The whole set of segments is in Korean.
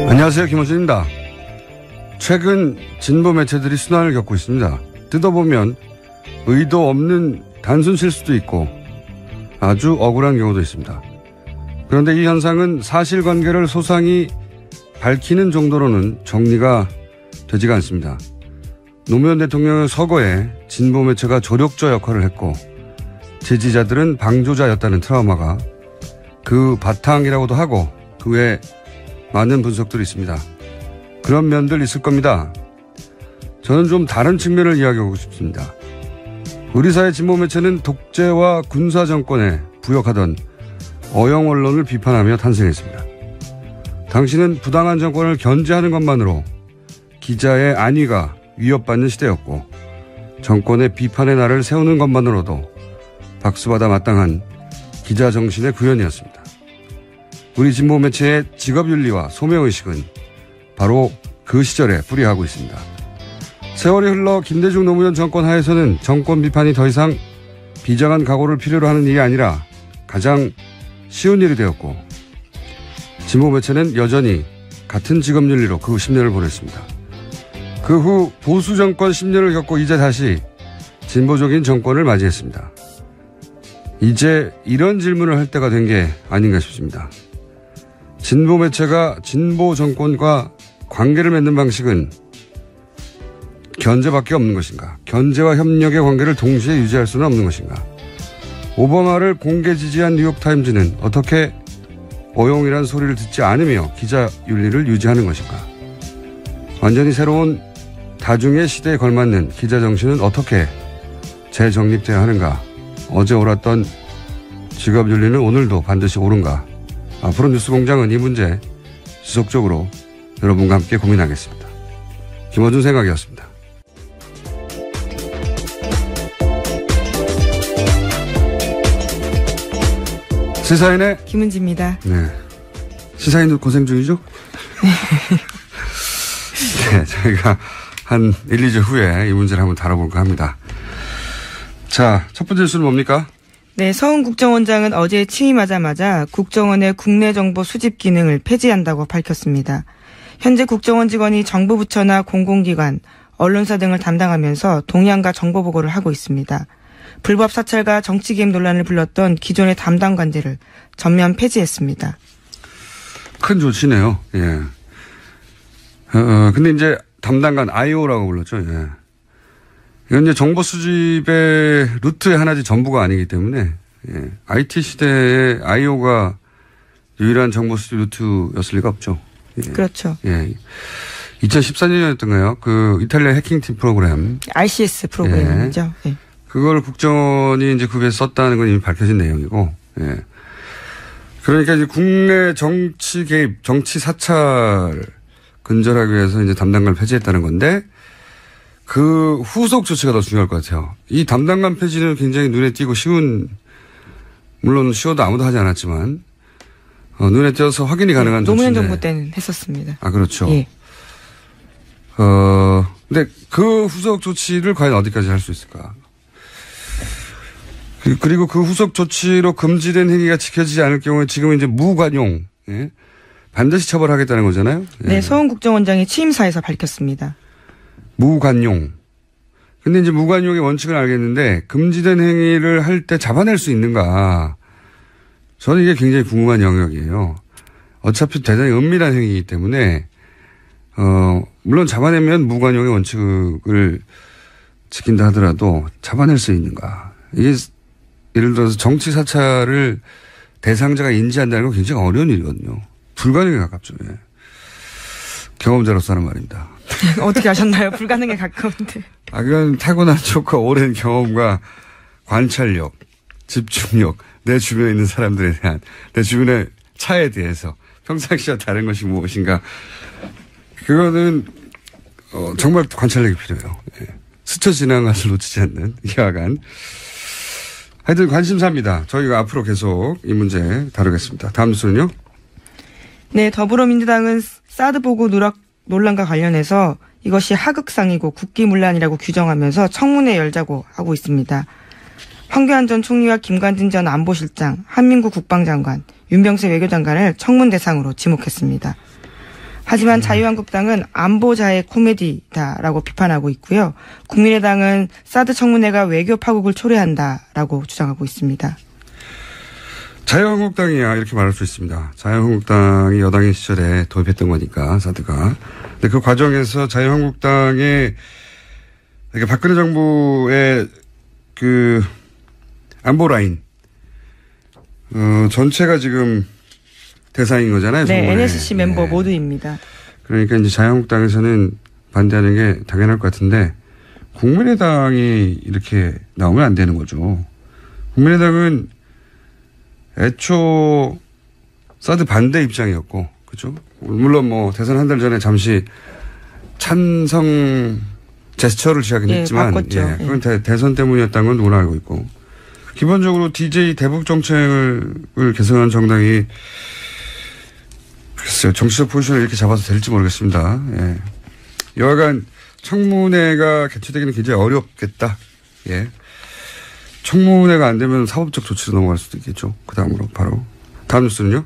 안녕하세요, 김호준입니다. 최근 진보 매체들이 순환을 겪고 있습니다. 뜯어보면 의도 없는 단순 실수도 있고 아주 억울한 경우도 있습니다. 그런데 이 현상은 사실관계를 소상히 밝히는 정도로는 정리가 되지가 않습니다. 노무현 대통령의 서거에 진보 매체가 조력자 역할을 했고 지지자들은 방조자였다는 트라우마가 그 바탕이라고도 하고 그 외에 많은 분석들이 있습니다. 그런 면들 있을 겁니다. 저는 좀 다른 측면을 이야기하고 싶습니다. 우리 사회 진보 매체는 독재와 군사 정권에 부역하던 어영 언론을 비판하며 탄생했습니다. 당시는 부당한 정권을 견제하는 것만으로 기자의 안위가 위협받는 시대였고 정권의 비판의 날을 세우는 것만으로도 박수받아 마땅한 기자 정신의 구현이었습니다. 우리 진보 매체의 직업윤리와 소명의식은 바로 그 시절에 뿌리하고 있습니다. 세월이 흘러 김대중 노무현 정권 하에서는 정권 비판이 더 이상 비장한 각오를 필요로 하는 일이 아니라 가장 쉬운 일이 되었고 진보 매체는 여전히 같은 직업윤리로 그 10년을 보냈습니다. 그 후 보수 정권 10년을 겪고 이제 다시 진보적인 정권을 맞이했습니다. 이제 이런 질문을 할 때가 된 게 아닌가 싶습니다. 진보 매체가 진보 정권과 관계를 맺는 방식은 견제밖에 없는 것인가? 견제와 협력의 관계를 동시에 유지할 수는 없는 것인가? 오바마를 공개 지지한 뉴욕타임즈는 어떻게 어용이란 소리를 듣지 않으며 기자 윤리를 유지하는 것인가? 완전히 새로운 다중의 시대에 걸맞는 기자 정신은 어떻게 재정립되어야 하는가? 어제 옳았던 직업 윤리는 오늘도 반드시 옳은가? 앞으로 뉴스공장은 이 문제 지속적으로 여러분과 함께 고민하겠습니다. 김어준 생각이었습니다. 시사인의 김은지입니다. 네. 시사인도 고생 중이죠? 네, 저희가 한 1, 2주 후에 이 문제를 한번 다뤄볼까 합니다. 자, 첫 번째 뉴스는 뭡니까? 네, 서훈 국정원장은 어제 취임하자마자 국정원의 국내 정보 수집 기능을 폐지한다고 밝혔습니다. 현재 국정원 직원이 정부 부처나 공공기관, 언론사 등을 담당하면서 동향과 정보 보고를 하고 있습니다. 불법 사찰과 정치 개입 논란을 불렀던 기존의 담당 관제를 전면 폐지했습니다. 큰 조치네요. 예. 근데 이제 담당관 IO라고 불렀죠. 예. 이건 이제 정보 수집의 루트의 하나지 전부가 아니기 때문에, 예. IT 시대에 IO가 유일한 정보 수집 루트였을 리가 없죠. 예. 그렇죠. 예. 2014년이었던가요? 그 이탈리아 해킹팀 프로그램. RCS 프로그램이죠. 예. 예. 그걸 국정원이 이제 그 배에서 썼다는 건 이미 밝혀진 내용이고, 예. 그러니까 이제 국내 정치 개입, 정치 사찰 근절하기 위해서 이제 담당관을 폐지했다는 건데, 그 후속 조치가 더 중요할 것 같아요. 이 담당관 폐지는 굉장히 눈에 띄고 쉬운, 물론 쉬워도 아무도 하지 않았지만, 눈에 띄어서 확인이 가능한 조치인데. 노무현 정부 때는 했었습니다. 아, 그렇죠. 예. 근데 그 후속 조치를 과연 어디까지 할 수 있을까? 그리고 그 후속 조치로 금지된 행위가 지켜지지 않을 경우에 지금 이제 무관용, 예? 반드시 처벌하겠다는 거잖아요. 예. 네, 서훈 국정원장이 취임사에서 밝혔습니다. 무관용. 근데 이제 무관용의 원칙을 알겠는데 금지된 행위를 할 때 잡아낼 수 있는가? 저는 이게 굉장히 궁금한 영역이에요. 어차피 대단히 은밀한 행위이기 때문에 물론 잡아내면 무관용의 원칙을 지킨다 하더라도 잡아낼 수 있는가? 이게 예를 들어서 정치 사찰을 대상자가 인지한다는 건 굉장히 어려운 일이거든요. 불가능에 가깝죠. 예. 경험자로서 하는 말입니다. 어떻게 아셨나요? 불가능에 가까운데. 아, 그건 타고난 촉과 오랜 경험과 관찰력, 집중력, 내 주변에 있는 사람들에 대한, 내 주변의 차에 대해서 평상시와 다른 것이 무엇인가. 그거는, 정말 관찰력이 필요해요. 예. 스쳐 지나간 것을 놓치지 않는 희화간. 하여튼 관심사입니다. 저희가 앞으로 계속 이 문제 다루겠습니다. 다음 뉴스는요? 네, 더불어민주당은 사드 보고 누락 논란과 관련해서 이것이 하극상이고 국기문란이라고 규정하면서 청문회 열자고 하고 있습니다. 황교안 전 총리와 김관진 전 안보실장, 한민구 국방장관, 윤병세 외교장관을 청문 대상으로 지목했습니다. 하지만 자유한국당은 안보자의 코미디다라고 비판하고 있고요. 국민의당은 사드 청문회가 외교 파국을 초래한다라고 주장하고 있습니다. 자유한국당이야 이렇게 말할 수 있습니다. 자유한국당이 여당의 시절에 도입했던 거니까 사드가. 근데 그 과정에서 자유한국당의 그러니까 박근혜 정부의 그 안보 라인 전체가 지금 대상인 거잖아요. 네, 정부에. NSC 멤버 네. 모두입니다. 그러니까 이제 자유한국당에서는 반대하는 게 당연할 것 같은데 국민의당이 이렇게 나오면 안 되는 거죠. 국민의당은 애초 사드 반대 입장이었고, 그죠? 물론 뭐 대선 한 달 전에 잠시 찬성 제스처를 시작은 했지만, 바꿨죠. 그건 대선 때문이었다는 건 누구나 알고 있고, 기본적으로 DJ 대북 정책을 개선한 정당이 글쎄요, 정치적 포지션을 이렇게 잡아서 될지 모르겠습니다. 예. 여하간 청문회가 개최되기는 굉장히 어렵겠다. 예. 청문회가 안 되면 사법적 조치로 넘어갈 수도 있겠죠. 그 다음으로 바로. 다음 뉴스는요?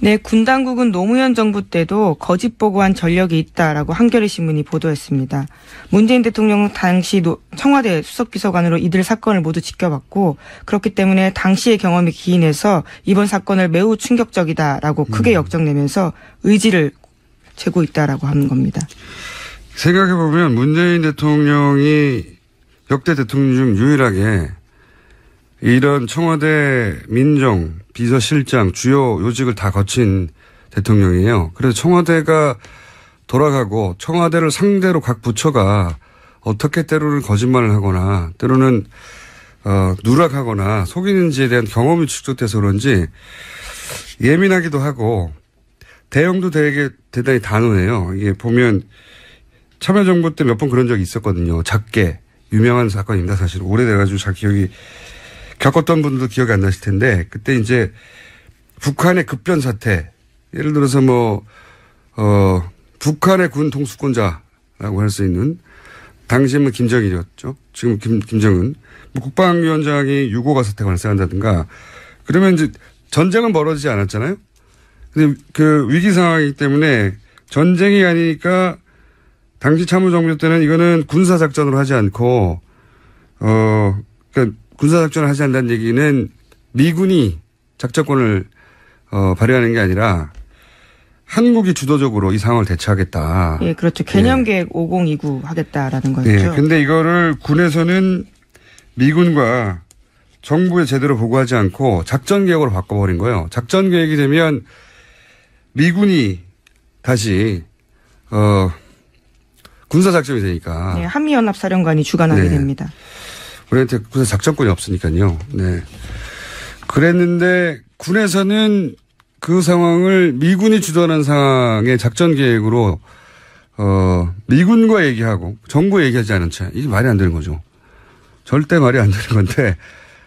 네, 군 당국은 노무현 정부 때도 거짓 보고한 전력이 있다라고 한겨레 신문이 보도했습니다. 문재인 대통령은 당시 청와대 수석비서관으로 이들 사건을 모두 지켜봤고 그렇기 때문에 당시의 경험이 기인해서 이번 사건을 매우 충격적이다라고 크게 역정내면서 의지를 재고 있다라고 하는 겁니다. 생각해보면 문재인 대통령이 역대 대통령 중 유일하게 이런 청와대 민정, 비서실장, 주요 요직을 다 거친 대통령이에요. 그래서 청와대가 돌아가고 청와대를 상대로 각 부처가 어떻게 때로는 거짓말을 하거나 때로는 누락하거나 속이는지에 대한 경험이 축적돼서 그런지 예민하기도 하고 대응도 되게 대단히 단호해요. 이게 보면 참여정부 때 몇 번 그런 적이 있었거든요. 작게 유명한 사건입니다. 사실 오래돼가지고 잘 기억이 겪었던 분들도 기억이 안 나실 텐데 그때 이제 북한의 급변 사태 예를 들어서 북한의 군 통수권자라고 할 수 있는 당시에는 김정일이었죠. 지금 김정은 국방위원장이 유고가 사태가 발생한다든가 그러면 이제 전쟁은 벌어지지 않았잖아요. 근데 그 위기 상황이기 때문에 전쟁이 아니니까 당시 참모정부 때는 이거는 군사작전으로 하지 않고 그러니까 군사작전을 하지 않는다는 얘기는 미군이 작전권을 발휘하는 게 아니라 한국이 주도적으로 이 상황을 대처하겠다. 예, 그렇죠. 개념계획 5029 하겠다라는 거죠. 예, 근데 이거를 군에서는 미군과 정부에 제대로 보고하지 않고 작전계획으로 바꿔버린 거예요. 작전계획이 되면 미군이 다시 군사작전이 되니까. 네, 한미연합사령관이 주관하게 됩니다. 우리한테 군사 작전권이 없으니까요. 네. 그랬는데 군에서는 그 상황을 미군이 주도하는 상황의 작전 계획으로 미군과 얘기하고 정부에 얘기하지 않은 채 이게 말이 안 되는 거죠. 절대 말이 안 되는 건데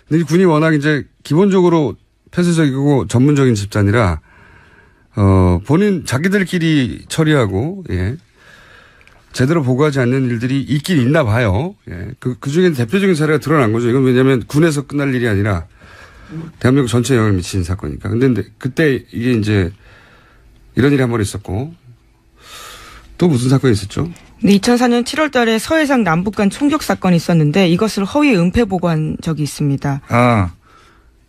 근데 군이 워낙 이제 기본적으로 폐쇄적이고 전문적인 집단이라 본인 자기들끼리 처리하고 예. 제대로 보고하지 않는 일들이 있긴 있나 봐요. 예. 그 중에 대표적인 사례가 드러난 거죠. 이건 왜냐하면 군에서 끝날 일이 아니라 대한민국 전체에 영향을 미치는 사건이니까. 근데 그때 이게 이제 이런 일이 한 번 있었고 또 무슨 사건이 있었죠? 네, 2004년 7월 달에 서해상 남북 간 총격 사건이 있었는데 이것을 허위 은폐 보고한 적이 있습니다.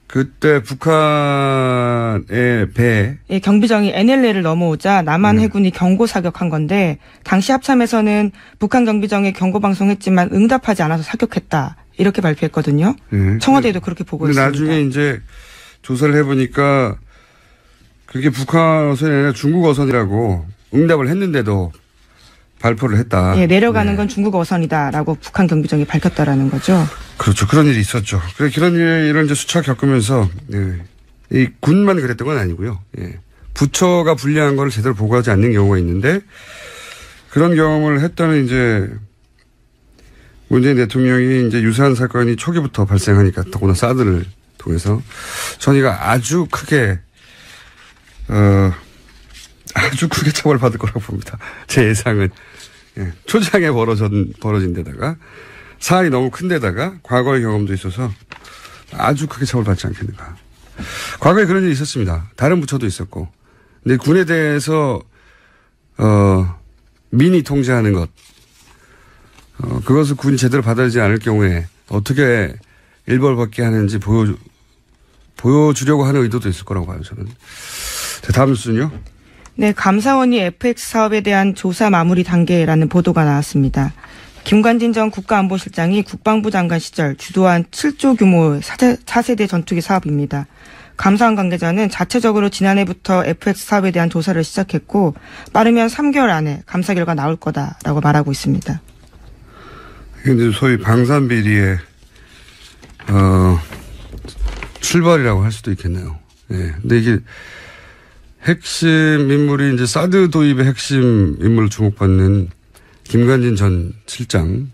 그때 북한의 배. 예, 경비정이 NLL을 넘어오자 남한 해군이 경고 사격한 건데 당시 합참에서는 북한 경비정에 경고 방송했지만 응답하지 않아서 사격했다. 이렇게 발표했거든요. 네. 청와대에도 그렇게 보고했습니다. 근데 나중에 이제 조사를 해보니까 그게 북한 어선이 아니라 중국 어선이라고 응답을 했는데도 발표를 했다. 예, 내려가는 건 중국 어선이다라고 북한 경비정이 밝혔다라는 거죠. 그렇죠. 그런 일이 있었죠. 그런 일을 이제 수차 겪으면서, 이 군만 그랬던 건 아니고요. 예. 부처가 불리한 걸 제대로 보고하지 않는 경우가 있는데, 그런 경험을 했다는 이제, 문재인 대통령이 이제 유사한 사건이 초기부터 발생하니까, 더구나 사드를 통해서, 전이가 아주 크게 처벌받을 거라고 봅니다. 제 예상은. 예. 초장에 벌어진 데다가, 사안이 너무 큰 데다가 과거의 경험도 있어서 아주 크게 처벌받지 않겠는가. 과거에 그런 일이 있었습니다. 다른 부처도 있었고. 근데 군에 대해서 민이 통제하는 것, 그것을 군이 제대로 받아들이지 않을 경우에 어떻게 일벌받게 하는지 보여주려고 하는 의도도 있을 거라고 봐요, 저는. 다음 뉴스는요? 네, 감사원이 FX 사업에 대한 조사 마무리 단계라는 보도가 나왔습니다. 김관진 전 국가안보실장이 국방부 장관 시절 주도한 7조 규모의 차세대 전투기 사업입니다. 감사원 관계자는 자체적으로 지난해부터 FX 사업에 대한 조사를 시작했고 빠르면 3개월 안에 감사 결과 나올 거다라고 말하고 있습니다. 이제 소위 방산비리의 출발이라고 할 수도 있겠네요. 예. 근데 이게 핵심 인물이 이제 사드 도입의 핵심 인물로 주목받는 김관진 전 실장.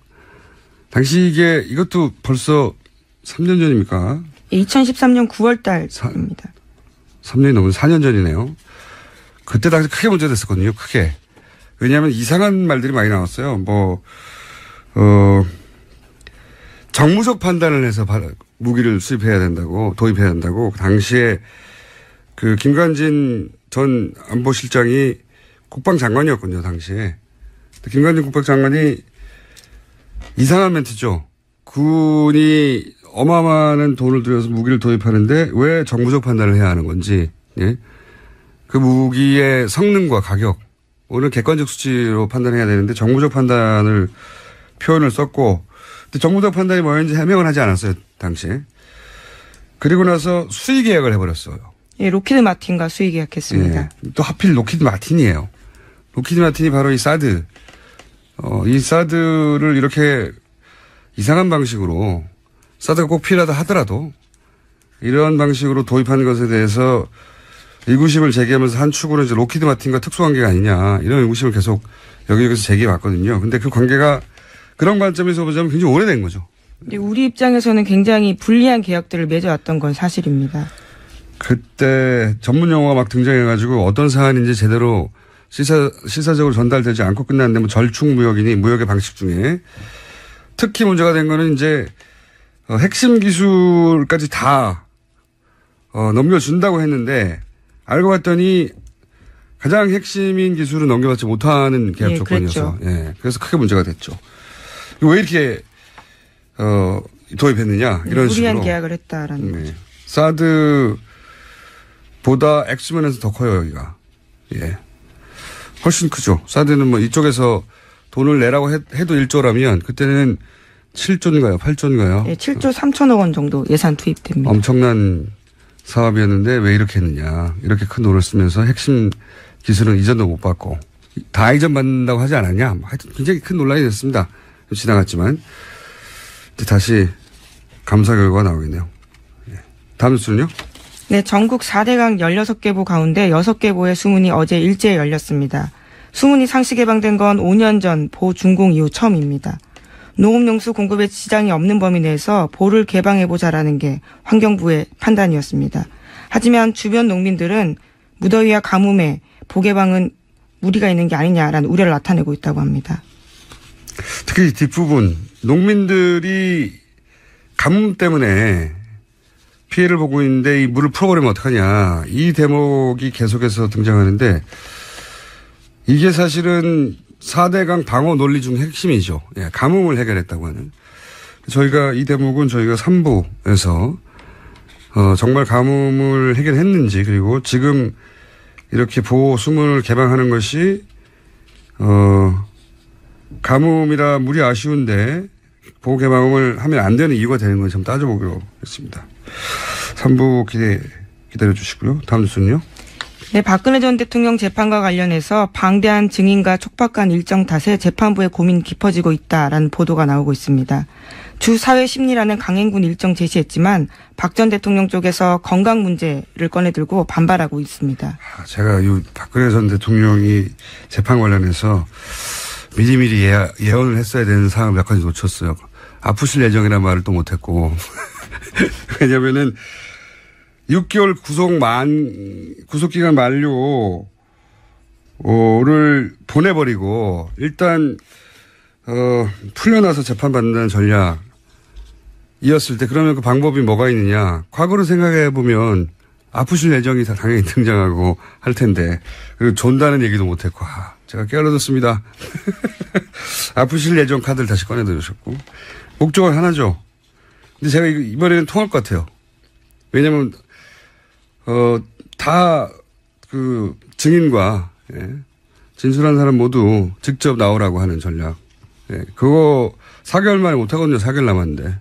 당시 이것도 벌써 3년 전입니까? 2013년 9월 달입니다. 3년이 넘은 4년 전이네요. 그때 당시 크게 문제가 됐었거든요. 크게. 왜냐하면 이상한 말들이 많이 나왔어요. 정무적 판단을 해서 무기를 수입해야 된다고, 도입해야 된다고. 당시에 그 김관진 전 안보실장이 국방장관이었거든요, 당시에. 김관진 국방장관이 이상한 멘트죠. 군이 어마어마한 돈을 들여서 무기를 도입하는데 왜 정무적 판단을 해야 하는 건지, 예? 그 무기의 성능과 가격, 오늘 객관적 수치로 판단해야 되는데 정무적 판단을 표현을 썼고, 근데 정무적 판단이 뭐였는지 해명을 하지 않았어요, 당시에. 그리고 나서 수의 계약을 해버렸어요. 예, 로키드 마틴과 수의 계약했습니다. 예, 또 하필 로키드 마틴이에요. 로키드 마틴이 바로 이 사드, 이 사드를 이렇게 이상한 방식으로 사드가 꼭 필요하다 하더라도 이런 방식으로 도입하는 것에 대해서 의구심을 제기하면서 한 축으로 이제 로키드 마틴과 특수관계가 아니냐 이런 의구심을 계속 여기저기서 제기해 왔거든요. 근데 그 관계가 그런 관점에서 보자면 굉장히 오래된 거죠. 근데 우리 입장에서는 굉장히 불리한 계약들을 맺어왔던 건 사실입니다. 그때 전문 용어가 막 등장해가지고 어떤 사안인지 제대로 시사적으로 전달되지 않고 끝났는데 절충무역이니 무역의 방식 중에 특히 문제가 된 거는 이제 핵심 기술까지 다 넘겨준다고 했는데 알고 봤더니 가장 핵심인 기술은 넘겨받지 못하는 계약 조건이어서 예, 그래서 크게 문제가 됐죠. 왜 이렇게 도입했느냐 이런 식으로 무리한 계약을 했다라는 거죠. 사드보다 액수면에서 더 커요 여기가. 예, 훨씬 크죠. 사드는 뭐 이쪽에서 돈을 내라고 해도 1조라면 그때는 7조인가요? 8조인가요? 네, 7조 3천억 원 정도 예산 투입됩니다. 엄청난 사업이었는데 왜 이렇게 했느냐. 이렇게 큰 돈을 쓰면서 핵심 기술은 이전도 못 받고 다 이전받는다고 하지 않았냐. 하여튼 굉장히 큰 논란이 됐습니다. 지나갔지만 다시 감사 결과가 나오겠네요. 다음 뉴스는요? 네, 전국 4대강 16개 보 가운데 6개 보의 수문이 어제 일제에 열렸습니다. 수문이 상시 개방된 건 5년 전 보 준공 이후 처음입니다. 농업용수 공급에 지장이 없는 범위 내에서 보를 개방해보자라는 게 환경부의 판단이었습니다. 하지만 주변 농민들은 무더위와 가뭄에 보 개방은 무리가 있는 게 아니냐라는 우려를 나타내고 있다고 합니다. 특히 뒷부분 농민들이 가뭄 때문에 피해를 보고 있는데 이 물을 풀어버리면 어떡하냐. 이 대목이 계속해서 등장하는데 이게 사실은 4대강 방어 논리 중 핵심이죠. 예, 가뭄을 해결했다고 하는. 저희가 이 대목은 저희가 3부에서 정말 가뭄을 해결했는지 그리고 지금 이렇게 보호 수문을 개방하는 것이 가뭄이라 물이 아쉬운데 보호 개방을 하면 안 되는 이유가 되는 건지 좀 따져보기로 했습니다. 3부 기다려 주시고요. 다음 뉴스는요. 네, 박근혜 전 대통령 재판과 관련해서 방대한 증인과 촉박한 일정 탓에 재판부의 고민이 깊어지고 있다라는 보도가 나오고 있습니다. 주 사회 심리라는 강행군 일정 제시했지만 박 전 대통령 쪽에서 건강 문제를 꺼내들고 반발하고 있습니다. 제가 이 박근혜 전 대통령이 재판 관련해서 미리미리 예언을 했어야 되는 상황을 몇 가지 놓쳤어요. 아프실 예정이라는 말을 또 못했고. 왜냐면은 6개월 구속기간 만료를 보내버리고 일단 풀려나서 재판받는다는 전략이었을 때 그러면 그 방법이 뭐가 있느냐. 과거를 생각해 보면 아프실 예정이 다 당연히 등장하고 할 텐데, 그리고 존다는 얘기도 못했고, 제가 깨알어뒀습니다. 아프실 예정 카드를 다시 꺼내들으셨고, 목적은 하나죠. 근데 제가 이번에는 통할 것 같아요. 왜냐면, 다 증인과, 예, 진술한 사람 모두 직접 나오라고 하는 전략. 예, 그거 4개월 만에 못하거든요. 4개월 남았는데.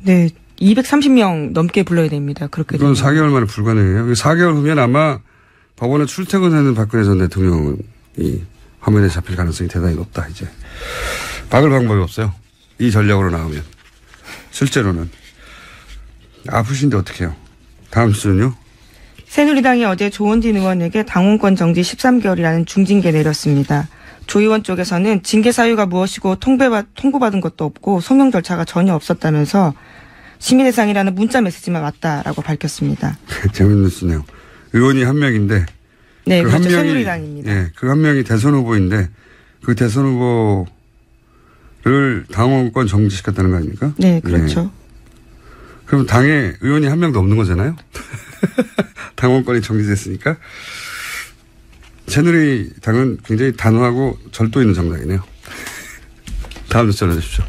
네. 230명 넘게 불러야 됩니다. 그렇게 그건 4개월 만에 불가능해요. 4개월 후면 아마 법원에 출퇴근하는 박근혜 전 대통령이 화면에 잡힐 가능성이 대단히 높다. 이제 막을 방법이 없어요. 이 전략으로 나오면. 실제로는. 아프신데 어떻게 해요? 다음 주는요? 새누리당이 어제 조원진 의원에게 당원권 정지 13개월이라는 중징계 내렸습니다. 조 의원 쪽에서는 징계 사유가 무엇이고 통보받은 것도 없고 소명 절차가 전혀 없었다면서 심의 대상이라는 문자 메시지만 왔다라고 밝혔습니다. 재밌는 뉴스네요. 의원이 한 명인데. 네, 그 그렇죠. 새누리당입니다. 네, 그 한 명이 대선 후보인데 그 대선 후보를 당원권 정지시켰다는 거 아닙니까? 네, 그렇죠. 네. 그럼 당에 의원이 한 명도 없는 거잖아요? 당원권이 정지됐으니까. 새누리당은 굉장히 단호하고 절도 있는 정당이네요. 다음 뉴스 전해주십시오.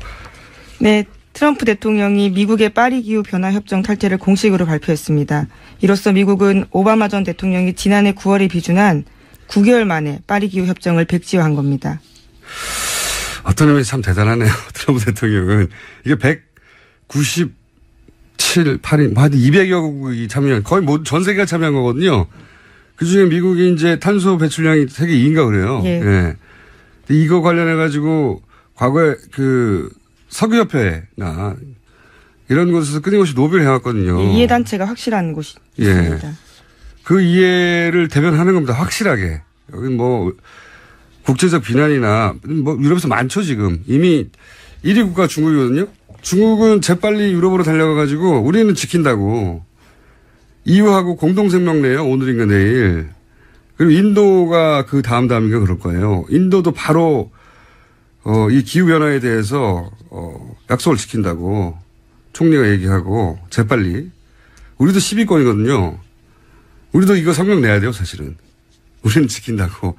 네. 트럼프 대통령이 미국의 파리 기후 변화 협정 탈퇴를 공식으로 발표했습니다. 이로써 미국은 오바마 전 대통령이 지난해 9월에 비준한 9개월 만에 파리 기후 협정을 백지화한 겁니다. 어떤 의미에서 참 대단하네요. 트럼프 대통령은. 이게 197, 8인, 한 200여 국이 참여한, 거의 전 세계가 참여한 거거든요. 그 중에 미국이 이제 탄소 배출량이 세계 2위인가 그래요. 예. 예. 이거 관련해가지고 과거에 석유협회나 이런 곳에서 끊임없이 로비를 해왔거든요. 이해단체가 확실한 곳이 있습니다. 예. 그 이해를 대변하는 겁니다. 확실하게. 여기 국제적 비난이나 유럽에서 많죠 지금. 이미 1위 국가 중국이거든요. 중국은 재빨리 유럽으로 달려가가지고 우리는 지킨다고. EU하고 공동성명 내요. 오늘인가 내일. 그리고 인도가 그 다음인가 그럴 거예요. 인도도 바로 이 기후변화에 대해서 약속을 지킨다고 총리가 얘기하고 재빨리. 우리도 10위권이거든요. 우리도 이거 성명 내야 돼요 사실은. 우리는 지킨다고.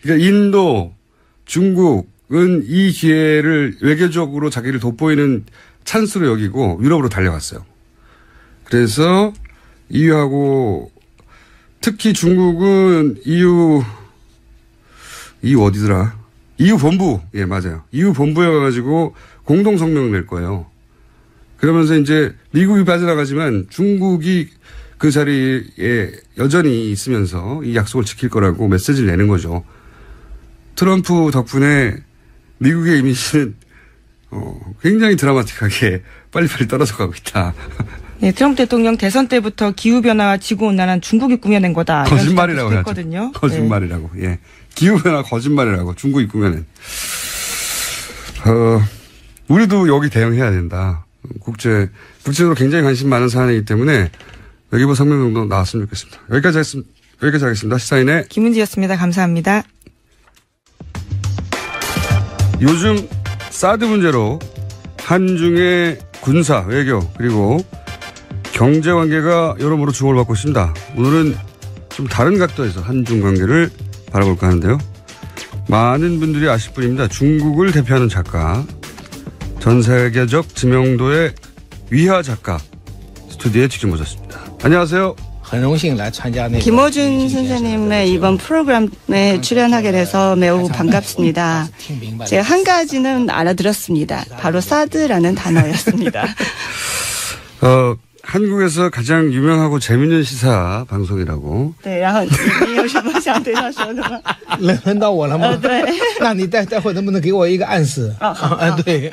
그러니까 인도, 중국은 이 기회를 외교적으로 자기를 돋보이는 찬스로 여기고 유럽으로 달려갔어요. 그래서 EU하고 특히 중국은 EU 어디더라? EU 본부, 예, 맞아요. EU 본부에 가가지고 공동 성명을 낼 거예요. 그러면서 이제 미국이 빠져나가지만 중국이 그 자리에 여전히 있으면서 이 약속을 지킬 거라고 메시지를 내는 거죠. 트럼프 덕분에 미국의 이미지는 굉장히 드라마틱하게 빨리빨리 떨어져 가고 있다. 네, 트럼프 대통령 대선 때부터 기후변화와 지구온난화는 중국이 꾸며낸 거다. 거짓말이라고 했거든요. 거짓말이라고. 네. 예. 기후변화 거짓말이라고 중국이 꾸며낸. 우리도 여기 대응해야 된다. 국제적으로 굉장히 관심 많은 사안이기 때문에 외교부 성명 정도 나왔으면 좋겠습니다. 여기까지 하겠습니다. 시사인의 김은지였습니다. 감사합니다. 요즘 사드 문제로 한중의 군사, 외교 그리고 경제 관계가 여러모로 주목을 받고 있습니다. 오늘은 좀 다른 각도에서 한중 관계를 바라볼까 하는데요. 많은 분들이 아실 분입니다. 중국을 대표하는 작가, 전 세계적 지명도의 위화 작가 스튜디오에 직접 모셨습니다. 안녕하세요. 김호준 선생님의 이번 프로그램에 출연하게 돼서 매우 반갑습니다. 제가 한 가지는 알아들었습니다. 바로 사드라는 단어였습니다. 한국에서 가장 유명하고 재밌는 시사 방송이라고. 对，然后你有什么想对他说的吗？轮到我了吗？对。那你待会能不能给我一个暗示？对，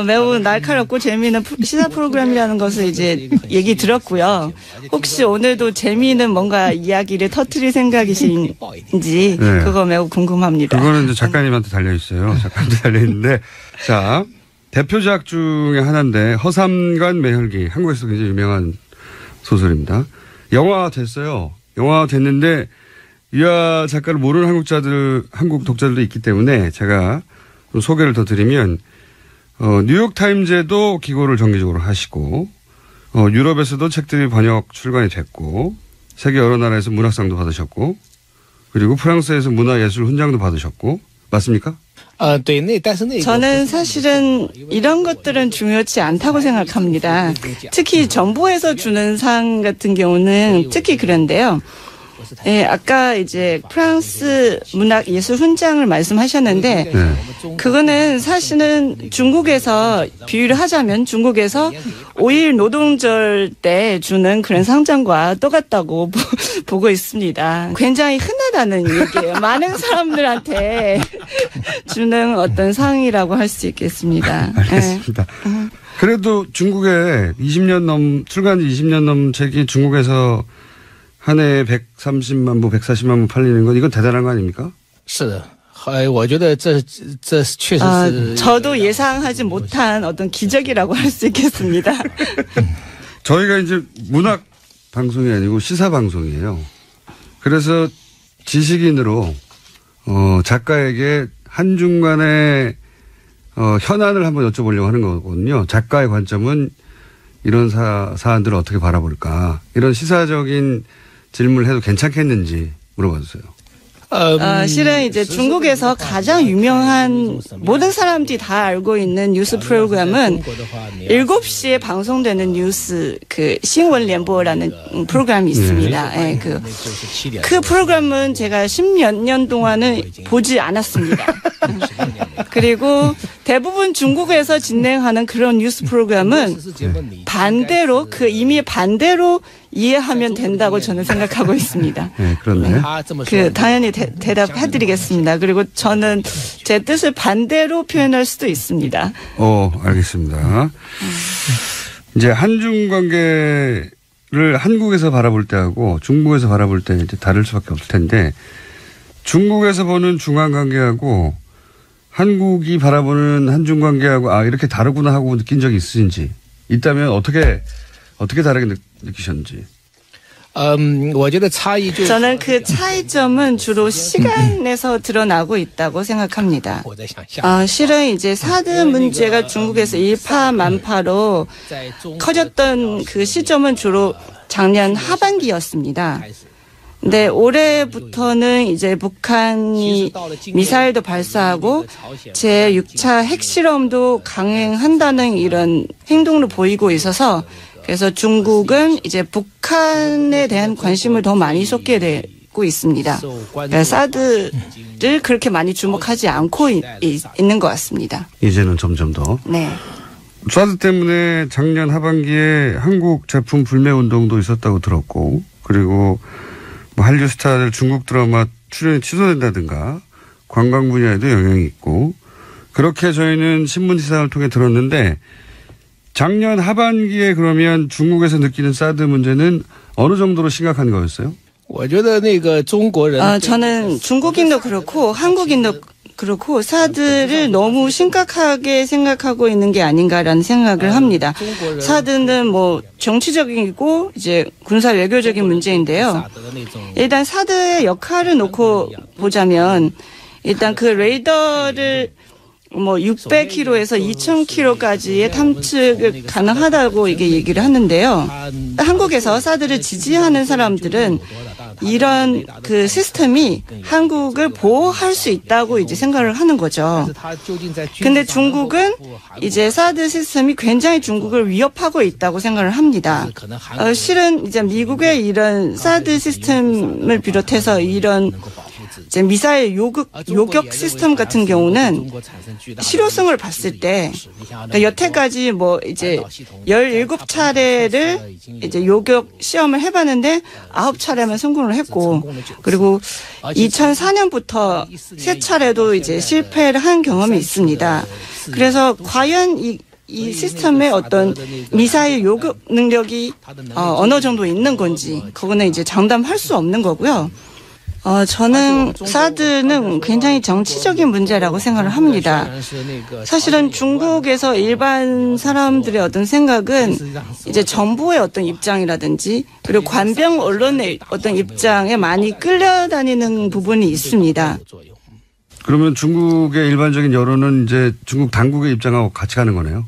매우 날카롭고 재미있는 시사 프로그램이라는 것을 이제 얘기 들었고요. 혹시 오늘도 재미있는 뭔가 이야기를 터뜨릴 생각이신지 네. 그거 매우 궁금합니다. 그거는 이제 작가님한테 달려 있어요. 작가님한테 달려 있는데 자. 대표작 중에 하나인데 허삼간 매혈기 한국에서 굉장히 유명한 소설입니다. 영화 됐어요. 영화 됐는데 유아 작가를 모르는 한국 독자들도 있기 때문에 제가 소개를 더 드리면 뉴욕타임즈에도 기고를 정기적으로 하시고 유럽에서도 책들이 번역 출간이 됐고 세계 여러 나라에서 문학상도 받으셨고 그리고 프랑스에서 문화예술 훈장도 받으셨고 맞습니까? 저는 사실은 이런 것들은 중요치 않다고 생각합니다. 특히 정부에서 주는 상 같은 경우는 특히 그런데요. 예, 아까 이제 프랑스 문학 예술 훈장을 말씀하셨는데 그거는 사실은 중국에서 비유를 하자면 중국에서 5일 노동절 때 주는 그런 상장과 똑같다고 보고 있습니다. 굉장히 흔하다는 얘기예요. 많은 사람들한테 주는 어떤 상이라고 할 수 있겠습니다. 알겠습니다. 네. 그래도 중국에 출간 20년 넘은 책이 중국에서 한 해에 130만 부, 140만 부 팔리는 건 이건 대단한 거 아닙니까? 저도 예상하지 못한 어떤 기적이라고 할 수 있겠습니다. 저희가 이제 문학 방송이 아니고 시사 방송이에요. 그래서 지식인으로 작가에게 한중간의 현안을 한번 여쭤보려고 하는 거거든요. 작가의 관점은 이런 사안들을 어떻게 바라볼까. 이런 시사적인 질문을 해도 괜찮겠는지 물어봐주세요. 실은 이제 중국에서 가장 유명한 모든 사람들이 다 알고 있는 뉴스 프로그램은 7시에 방송되는 뉴스 신원联播라는 프로그램이 있습니다. 네. 그 프로그램은 제가 10몇 년 동안은 보지 않았습니다. 그리고 대부분 중국에서 진행하는 그런 뉴스 프로그램은 반대로 이미 반대로 이해하면 된다고 저는 생각하고 있습니다. 네, 그렇네. 당연히 대답해드리겠습니다. 그리고 저는 제 뜻을 반대로 표현할 수도 있습니다. 알겠습니다. 이제 한중 관계를 한국에서 바라볼 때하고 중국에서 바라볼 때 이제 다를 수밖에 없을 텐데 중국에서 보는 중한 관계하고 한국이 바라보는 한중 관계하고 이렇게 다르구나 하고 느낀 적이 있으신지 있다면 어떻게 다르게 느끼셨는지. 저는 그 차이점은 주로 시간에서 드러나고 있다고 생각합니다. 실은 이제 사드 문제가 중국에서 일파만파로 커졌던 그 시점은 주로 작년 하반기였습니다. 근데 올해부터는 이제 북한이 미사일도 발사하고 제6차 핵실험도 강행한다는 이런 행동을 보이고 있어서 그래서 중국은 이제 북한에 대한 관심을 더 많이 쏟게 되고 있습니다. 그러니까 사드를 그렇게 많이 주목하지 않고 있는 것 같습니다. 이제는 점점 더. 네. 사드 때문에 작년 하반기에 한국 제품 불매 운동도 있었다고 들었고 그리고 한류 스타들 중국 드라마 출연이 취소된다든가 관광 분야에도 영향이 있고 그렇게 저희는 신문 기사를 통해 들었는데 작년 하반기에 그러면 중국에서 느끼는 사드 문제는 어느 정도로 심각한 거였어요? 저는 중국인도 그렇고 한국인도 그렇고 사드를 너무 심각하게 생각하고 있는 게 아닌가라는 생각을 합니다. 사드는 정치적이고 이제 군사 외교적인 문제인데요. 일단 사드의 역할을 놓고 보자면 일단 그 레이더를 600km에서 2000km까지의 탐측을 가능하다고 이게 얘기를 하는데요. 한국에서 사드를 지지하는 사람들은 이런 그 시스템이 한국을 보호할 수 있다고 이제 생각을 하는 거죠. 근데 중국은 이제 사드 시스템이 굉장히 중국을 위협하고 있다고 생각을 합니다. 실은 이제 미국의 이런 사드 시스템을 비롯해서 이런 이제 미사일 요격 시스템 같은 경우는 실효성을 봤을 때 그러니까 여태까지 이제 17차례를 이제 요격 시험을 해봤는데 9차례만 성공을 했고 그리고 2004년부터 3차례도 이제 실패를 한 경험이 있습니다. 그래서 과연 이 시스템의 어떤 미사일 요격 능력이 어느 정도 있는 건지 그거는 이제 장담할 수 없는 거고요. 저는 사드는 굉장히 정치적인 문제라고 생각을 합니다. 사실은 중국에서 일반 사람들의 어떤 생각은 이제 정부의 어떤 입장이라든지 그리고 관병 언론의 어떤 입장에 많이 끌려다니는 부분이 있습니다. 그러면 중국의 일반적인 여론은 이제 중국 당국의 입장하고 같이 가는 거네요?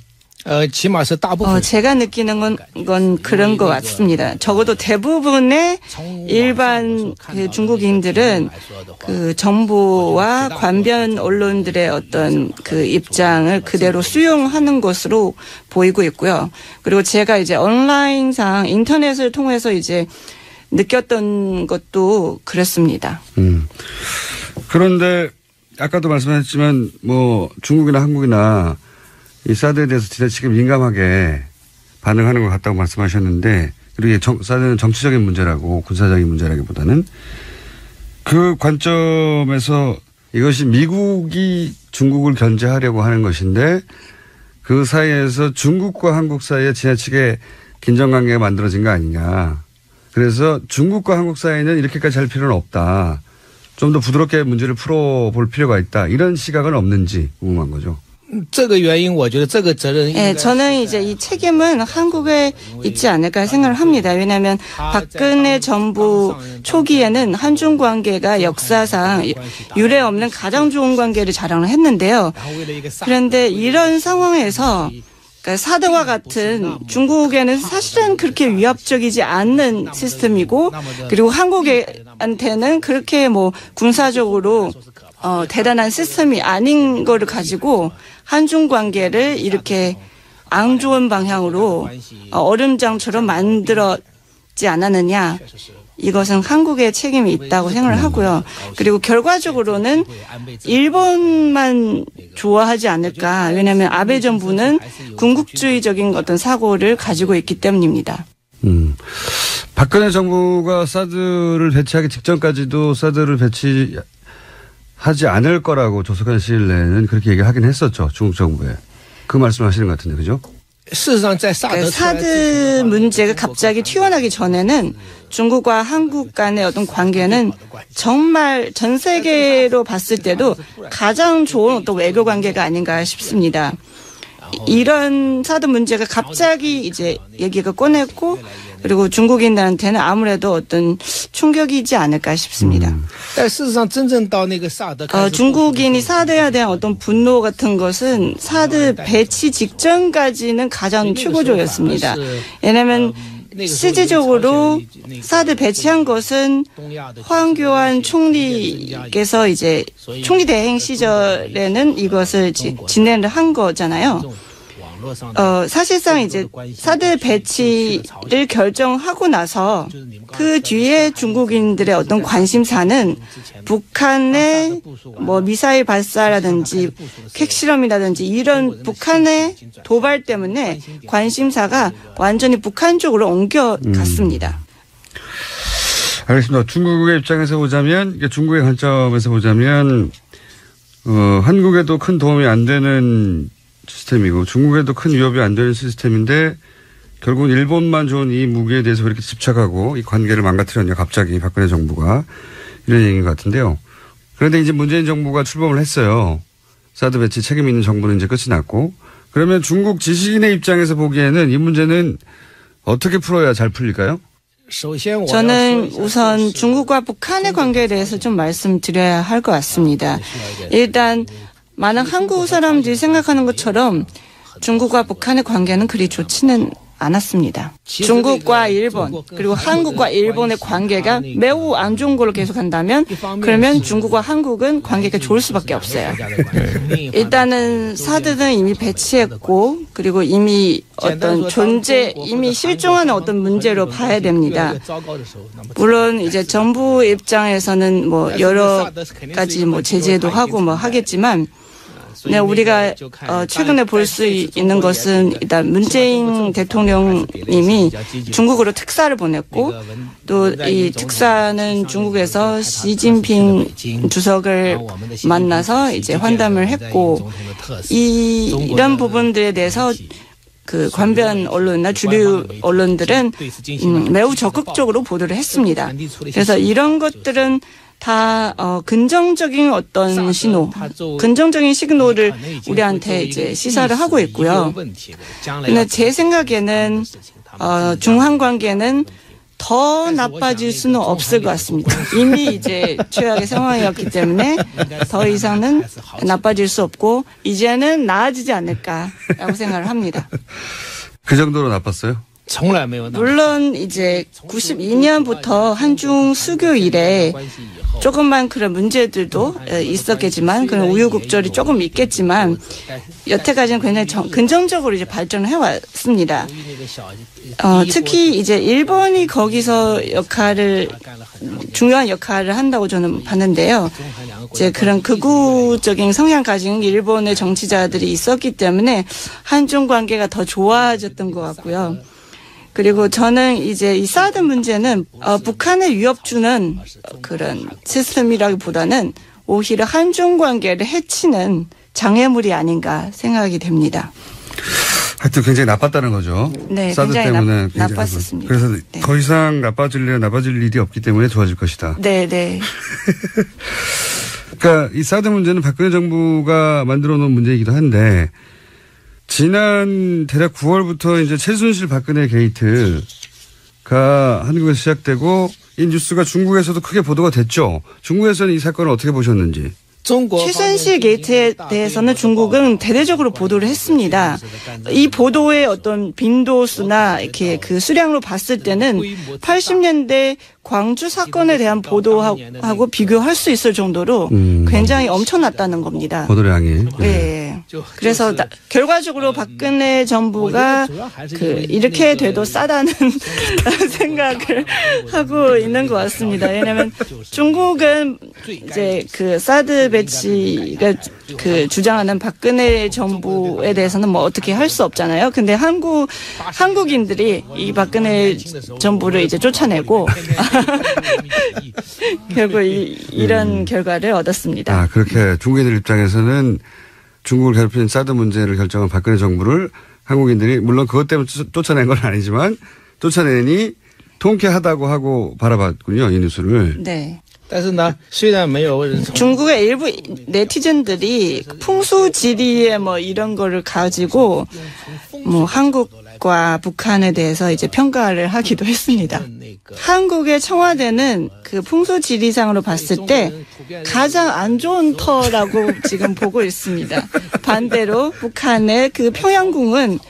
起码是大部分 제가 느끼는 건 그런 것 같습니다. 적어도 대부분의 일반 그 중국인들은 그 정부와 관변 언론들의 어떤 그 입장을 그대로 수용하는 것으로 보이고 있고요. 그리고 제가 이제 온라인상 인터넷을 통해서 이제 느꼈던 것도 그렇습니다. 그런데 아까도 말씀하셨지만 뭐 중국이나 한국이나 이 사드에 대해서 지나치게 민감하게 반응하는 것 같다고 말씀하셨는데, 그리고 사드는 정치적인 문제라고 군사적인 문제라기보다는 그 관점에서 이것이 미국이 중국을 견제하려고 하는 것인데 그 사이에서 중국과 한국 사이에 지나치게 긴장관계가 만들어진 거 아니냐. 그래서 중국과 한국 사이는 이렇게까지 할 필요는 없다. 좀 더 부드럽게 문제를 풀어볼 필요가 있다. 이런 시각은 없는지 궁금한 거죠. 这个原因我觉得这个责任 네, 저는 이제 이 책임은 한국에 있지 않을까 생각을 합니다. 왜냐하면 박근혜 정부 초기에는 한중 관계가 역사상 유례 없는 가장 좋은 관계를 자랑을 했는데요. 그런데 이런 상황에서 그러니까 사드와 같은 중국에는 사실은 그렇게 위협적이지 않는 시스템이고, 그리고 한국한테는 그렇게 뭐 군사적으로 대단한 시스템이 아닌 거를 가지고 한중 관계를 이렇게 안 좋은 방향으로 얼음장처럼 만들었지 않았느냐. 이것은 한국의 책임이 있다고 생각을 하고요. 그리고 결과적으로는 일본만 좋아하지 않을까. 왜냐하면 아베 정부는 군국주의적인 어떤 사고를 가지고 있기 때문입니다. 박근혜 정부가 사드를 배치하기 직전까지도 사드를 배치하지 않을 거라고 조속한 시일 내에는 그렇게 얘기하긴 했었죠. 중국 정부에. 그 말씀하시는 것 같은데, 그죠? 사드 문제가 갑자기 튀어나기 전에는 중국과 한국 간의 어떤 관계는 정말 전 세계로 봤을 때도 가장 좋은 어떤 외교 관계가 아닌가 싶습니다. 이런 사드 문제가 갑자기 이제 얘기가 꺼냈고, 그리고 중국인들한테는 아무래도 어떤 충격이지 않을까 싶습니다. 중국인이 사드에 대한 어떤 분노 같은 것은 사드 배치 직전까지는 가장 최고조였습니다. 왜냐하면 실질적으로 사드 배치한 것은 황교안 총리께서 이제 총리 대행 시절에는 이것을 진행을 한 거잖아요. 사실상 이제 사드 배치를 결정하고 나서 그 뒤에 중국인들의 어떤 관심사는 북한의 뭐 미사일 발사라든지 핵실험이라든지 이런 북한의 도발 때문에 관심사가 완전히 북한 쪽으로 옮겨갔습니다. 알겠습니다. 중국의 입장에서 보자면, 중국의 관점에서 보자면, 한국에도 큰 도움이 안 되는 시스템이고 중국에도 큰 위협이 안 되는 시스템인데 결국은 일본만 좋은 이 무기에 대해서 왜 이렇게 집착하고 이 관계를 망가뜨렸냐 갑자기 박근혜 정부가, 이런 얘기인 것 같은데요. 그런데 이제 문재인 정부가 출범을 했어요. 사드 배치 책임 있는 정부는 이제 끝이 났고, 그러면 중국 지식인의 입장에서 보기에는 이 문제는 어떻게 풀어야 잘 풀릴까요? 저는 우선 중국과 북한의 관계에 대해서 좀 말씀드려야 할 것 같습니다. 일단 많은 한국 사람들이 생각하는 것처럼 중국과 북한의 관계는 그리 좋지는 않았습니다. 중국과 일본 그리고 한국과 일본의 관계가 매우 안 좋은 걸로 계속한다면 그러면 중국과 한국은 관계가 좋을 수밖에 없어요. 일단은 사드는 이미 배치했고 그리고 이미 어떤 이미 실종하는 어떤 문제로 봐야 됩니다. 물론 이제 정부 입장에서는 뭐 여러 가지 뭐 제재도 하고 뭐 하겠지만 네, 우리가 최근에 볼 수 있는 것은 일단 문재인 대통령님이 중국으로 특사를 보냈고 또 이 특사는 중국에서 시진핑 주석을 만나서 이제 환담을 했고 이런 부분들에 대해서 그 관변 언론이나 주류 언론들은 매우 적극적으로 보도를 했습니다. 그래서 이런 것들은 다 긍정적인 어떤 신호, 긍정적인 시그널을 우리한테 이제 시사를 하고 있고요. 근데 제 생각에는 중한 관계는 더 나빠질 수는 없을 것 같습니다. 이미 이제 최악의 상황이었기 때문에 더 이상은 나빠질 수 없고 이제는 나아지지 않을까라고 생각을 합니다. 그 정도로 나빴어요? 물론 이제 92년부터 한중 수교 이래 조금만 그런 문제들도 있었겠지만 그런 우유곡절이 조금 있겠지만 여태까지는 굉장히 긍정적으로 이제 발전을 해왔습니다. 특히 이제 일본이 거기서 중요한 역할을 한다고 저는 봤는데요. 이제 그런 극우적인 성향 가진 일본의 정치자들이 있었기 때문에 한중 관계가 더 좋아졌던 것 같고요. 그리고 저는 이제 이 사드 문제는 북한에 위협 주는 그런 시스템이라기보다는 오히려 한중 관계를 해치는 장애물이 아닌가 생각이 됩니다. 하여튼 굉장히 나빴다는 거죠. 네, 사드 굉장히 때문에 나빴었습니다. 그래서 네. 더 이상 나빠질 일이 없기 때문에 좋아질 것이다. 네, 네. 그러니까 이 사드 문제는 박근혜 정부가 만들어 놓은 문제이기도 한데 지난 대략 9월부터 이제 최순실 박근혜 게이트가 한국에서 시작되고 이 뉴스가 중국에서도 크게 보도가 됐죠. 중국에서는 이 사건을 어떻게 보셨는지. 최순실 게이트에 대해서는 중국은 대대적으로 보도를 했습니다. 이 보도의 어떤 빈도수나 이렇게 그 수량으로 봤을 때는 80년대 광주 사건에 대한 보도하고 비교할 수 있을 정도로 굉장히 엄청났다는 겁니다. 보도량이. 네. 그래서 결과적으로 박근혜 정부가 이렇게 돼도 싸다는 생각을 하고 있는 것 같습니다. 왜냐하면 중국은 이제 그 사드 배치가 주장하는 박근혜 정부에 대해서는 뭐 어떻게 할 수 없잖아요. 근데 한국인들이 이 박근혜 정부를 이제 쫓아내고 결국 이런 결과를 얻었습니다. 그렇게 중국인들 입장에서는 중국을 괴롭히는 사드 문제를 결정한 박근혜 정부를 한국인들이 물론 그것 때문에 쫓아낸 건 아니지만 쫓아내니 통쾌하다고 하고 바라봤군요. 이 뉴스를. 네. 중국의 일부 네티즌들이 풍수지리에 뭐 이런 거를 가지고 뭐 한국과 북한에 대해서 이제 평가를 하기도 했습니다. 한국의 청와대는 그 풍수지리상으로 봤을 때 가장 안 좋은 터라고 지금 보고 있습니다. 반대로 북한의 그 평양궁은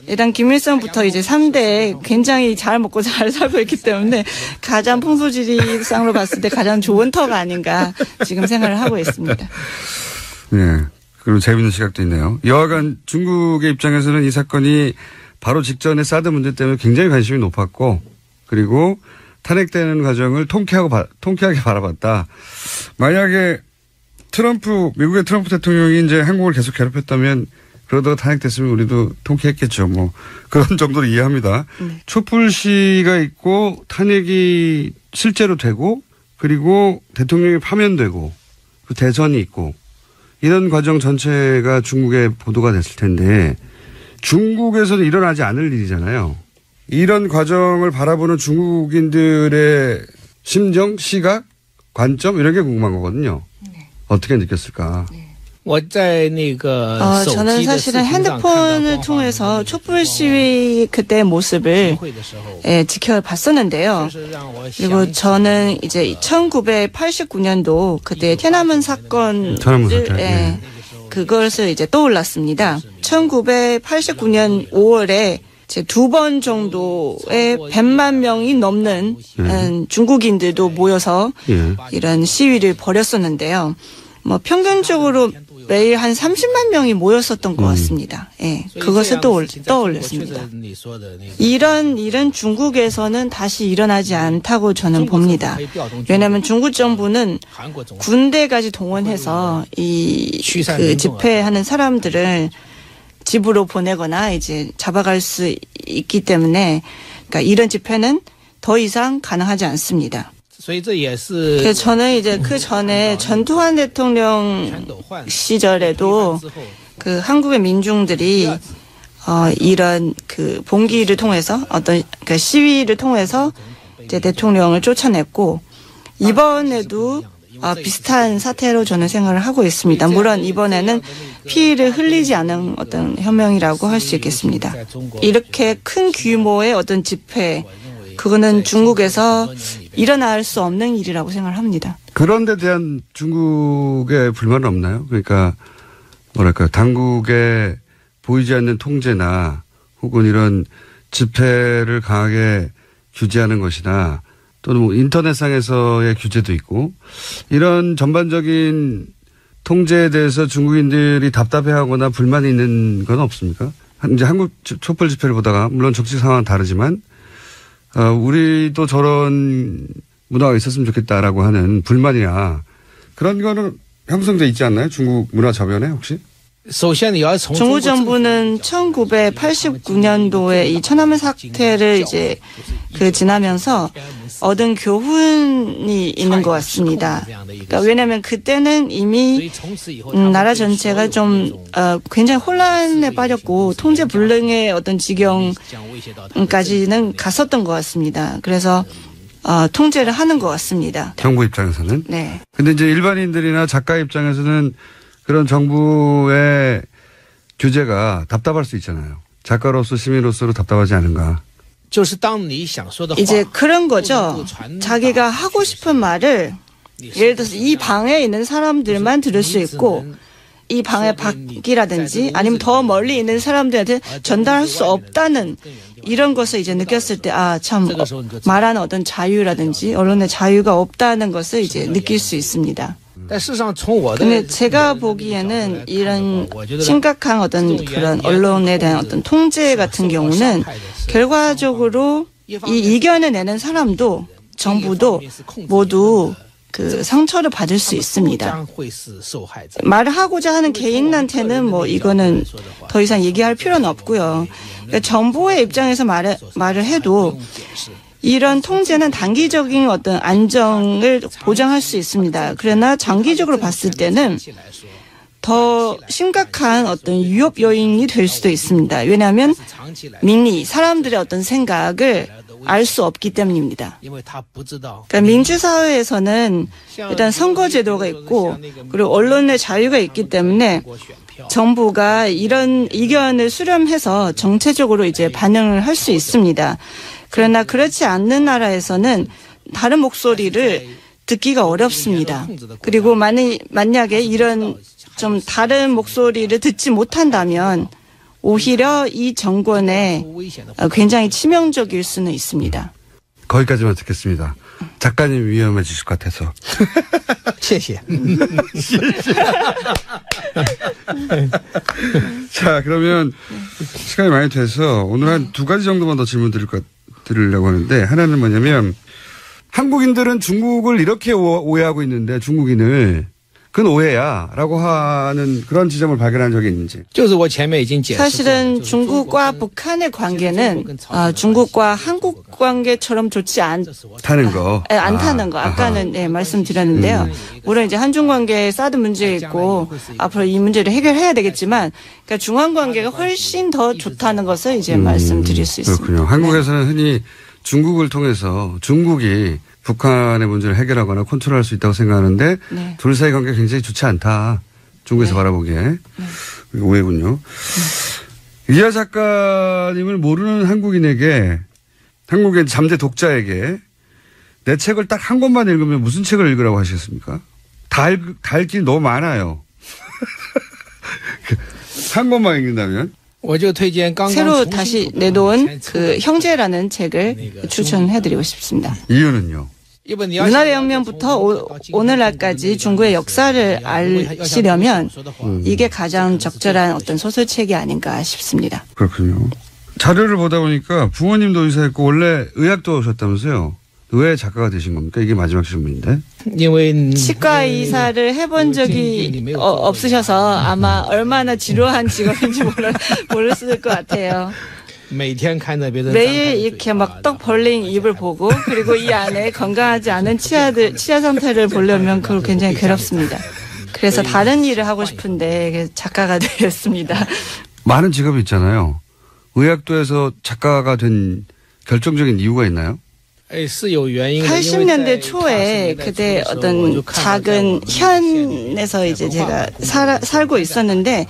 일단 김일성부터 이제 3대 굉장히 잘 먹고 잘 살고 있기 때문에 가장 풍수지리상으로 봤을 때 가장 좋은 터가 아닌가 지금 생각을 하고 있습니다. 네. 그리고 재밌는 시각도 있네요. 여하간 중국의 입장에서는 이 사건이 바로 직전에 사드 문제 때문에 굉장히 관심이 높았고 그리고 탄핵되는 과정을 통쾌하게 바라봤다. 만약에 미국의 트럼프 대통령이 이제 한국을 계속 괴롭혔다면 그러다가 탄핵됐으면 우리도 통쾌했겠죠. 뭐 그런 정도로 이해합니다. 촛불 시위가 있고 탄핵이 실제로 되고 그리고 대통령이 파면되고 그 대선이 있고 이런 과정 전체가 중국에 보도가 됐을 텐데 중국에서는 일어나지 않을 일이잖아요. 이런 과정을 바라보는 중국인들의 심정, 시각, 관점 이런 게 궁금한 거거든요. 어떻게 느꼈을까? 저는 사실은 핸드폰을 통해서 촛불 시위 그때 모습을 지켜봤었는데요. 그리고 저는 이제 1989년도 그때天安门 사건을 그것을 이제 떠올랐습니다. 1989년 5월에 이제 2번 정도의 100만 명이 넘는 중국인들도 모여서 이런 시위를 벌였었는데요. 뭐 평균적으로 매일 한 30만 명이 모였었던 것 같습니다. 예, 그것을 떠올렸습니다. 이런 일은 중국에서는 다시 일어나지 않다고 저는 봅니다. 왜냐하면 중국 정부는 군대까지 동원해서 그 집회하는 사람들을 집으로 보내거나 이제 잡아갈 수 있기 때문에 그러니까 이런 집회는 더 이상 가능하지 않습니다. 그래서 저는 이제 그 전에 전두환 대통령 시절에도 그 한국의 민중들이 이런 그 봉기를 통해서 어떤 그 시위를 통해서 이제 대통령을 쫓아냈고 이번에도 비슷한 사태로 저는 생각을 하고 있습니다. 물론 이번에는 피를 흘리지 않은 어떤 혁명이라고 할 수 있겠습니다. 이렇게 큰 규모의 어떤 집회 그거는 중국에서 일어날 수 없는 일이라고 생각을 합니다. 그런 데 대한 중국의 불만은 없나요? 그러니까 뭐랄까 당국의 보이지 않는 통제나 혹은 이런 집회를 강하게 규제하는 것이나 또는 뭐 인터넷상에서의 규제도 있고 이런 전반적인 통제에 대해서 중국인들이 답답해하거나 불만이 있는 건 없습니까? 이제 한국 촛불 집회를 보다가 물론 정치 상황은 다르지만 우리도 저런 문화가 있었으면 좋겠다라고 하는 불만이나 그런 거는 형성돼 있지 않나요? 중국 문화 저변에 혹시? 중국 정부는 1989년도에 이 천안문 사태를 이제 지나면서 얻은 교훈이 있는 것 같습니다. 그러니까 왜냐하면 그때는 이미 나라 전체가 좀 굉장히 혼란에 빠졌고 통제 불능의 어떤 지경까지는 갔었던 것 같습니다. 그래서 통제를 하는 것 같습니다. 정부 입장에서는? 네. 근데 이제 일반인들이나 작가 입장에서는 그런 정부의 규제가 답답할 수 있잖아요. 작가로서 시민으로서 답답하지 않은가. 이제 그런 거죠. 자기가 하고 싶은 말을 예를 들어서 이 방에 있는 사람들만 들을 수 있고 이 방의 밖이라든지 아니면 더 멀리 있는 사람들한테 전달할 수 없다는 이런 것을 이제 느꼈을 때 참 말하는 어떤 자유라든지 언론의 자유가 없다는 것을 이제 느낄 수 있습니다. 근데 제가 보기에는 이런 심각한 어떤 그런 언론에 대한 어떤 통제 같은 경우는 결과적으로 이 이견을 내는 사람도 정부도 모두 그 상처를 받을 수 있습니다. 말을 하고자 하는 개인한테는 뭐 이거는 더 이상 얘기할 필요는 없고요. 그러니까 정부의 입장에서 말을 해도 이런 통제는 단기적인 어떤 안정을 보장할 수 있습니다. 그러나 장기적으로 봤을 때는 더 심각한 어떤 위협 요인이 될 수도 있습니다. 왜냐하면 민리, 사람들의 어떤 생각을 알 수 없기 때문입니다. 그러니까 민주사회에서는 일단 선거제도가 있고 그리고 언론의 자유가 있기 때문에 정부가 이런 의견을 수렴해서 정체적으로 이제 반영을 할 수 있습니다. 그러나 그렇지 않는 나라에서는 다른 목소리를 듣기가 어렵습니다. 그리고 만약에 이런 좀 다른 목소리를 듣지 못한다면 오히려 이 정권에 굉장히 치명적일 수는 있습니다. 거기까지만 듣겠습니다. 작가님 위험해지실 것 같아서. 谢谢. 자, 그러면 시간이 많이 돼서 오늘 한 두 가지 정도만 더 질문 드리려고 하는데 하나는 뭐냐면 한국인들은 중국을 이렇게 오해하고 있는데 중국인을 그건 오해야라고 하는 그런 지점을 발견한 적이 있는지. 사실은 중국과 북한의 관계는 중국과 한국 관계처럼 좋지 않다는 거. 아까는 말씀드렸는데요. 물론 이제 한중 관계에 사드 문제 있고 앞으로 이 문제를 해결해야 되겠지만, 그러니까 중한 관계가 훨씬 더 좋다는 것을 이제 말씀드릴 수 있습니다. 그렇군요. 한국에서는 흔히 중국을 통해서 중국이 북한의 문제를 해결하거나 컨트롤할 수 있다고 생각하는데 네. 둘 사이 관계가 굉장히 좋지 않다. 중국에서 네. 바라보기에. 네. 오해군요. 이하 작가님을 모르는 한국인에게 한국의 잠재 독자에게 내 책을 딱 한 권만 읽으면 무슨 책을 읽으라고 하시겠습니까? 다 읽기 너무 많아요. 한 권만 읽는다면? 새로 다시 내놓은 그 형제라는 책을 추천해드리고 싶습니다. 이유는요? 문화대혁명부터 오늘날까지 중국의 역사를 아시려면 이게 가장 적절한 어떤 소설책이 아닌가 싶습니다. 그렇군요. 자료를 보다 보니까 부모님도 의사였고 원래 의학도 오셨다면서요? 왜 작가가 되신 겁니까? 이게 마지막 질문인데. 치과 의사를 해본 적이 없으셔서 아마 얼마나 지루한 직업인지 모르실 것 같아요. 매일 이렇게 막 떡 벌린 입을 보고 그리고 이 안에 건강하지 않은 치아 상태를 보려면 그걸 굉장히 괴롭습니다. 그래서 다른 일을 하고 싶은데 작가가 되었습니다. 많은 직업이 있잖아요. 의학도에서 작가가 된 결정적인 이유가 있나요? 80년대 초에 그때 어떤 작은 현에서 이제 제가 살고 있었는데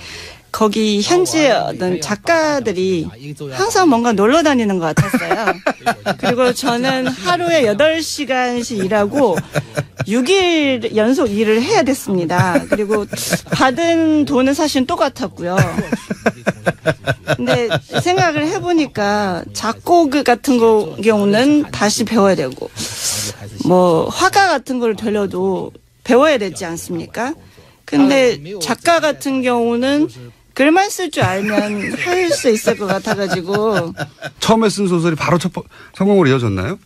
거기 현지 어떤 작가들이 항상 뭔가 놀러 다니는 것 같았어요. 그리고 저는 하루에 8시간씩 일하고 6일 연속 일을 해야 됐습니다. 그리고 받은 돈은 사실 똑같았고요. 근데 생각을 해보니까 작곡 같은 경우는 다시 배워야 되고 뭐 화가 같은 걸 되려도 배워야 되지 않습니까? 근데 작가 같은 경우는 글만 쓸 줄 알면 할 수 있을 것 같아가지고. 처음에 쓴 소설이 바로 성공으로 이어졌나요?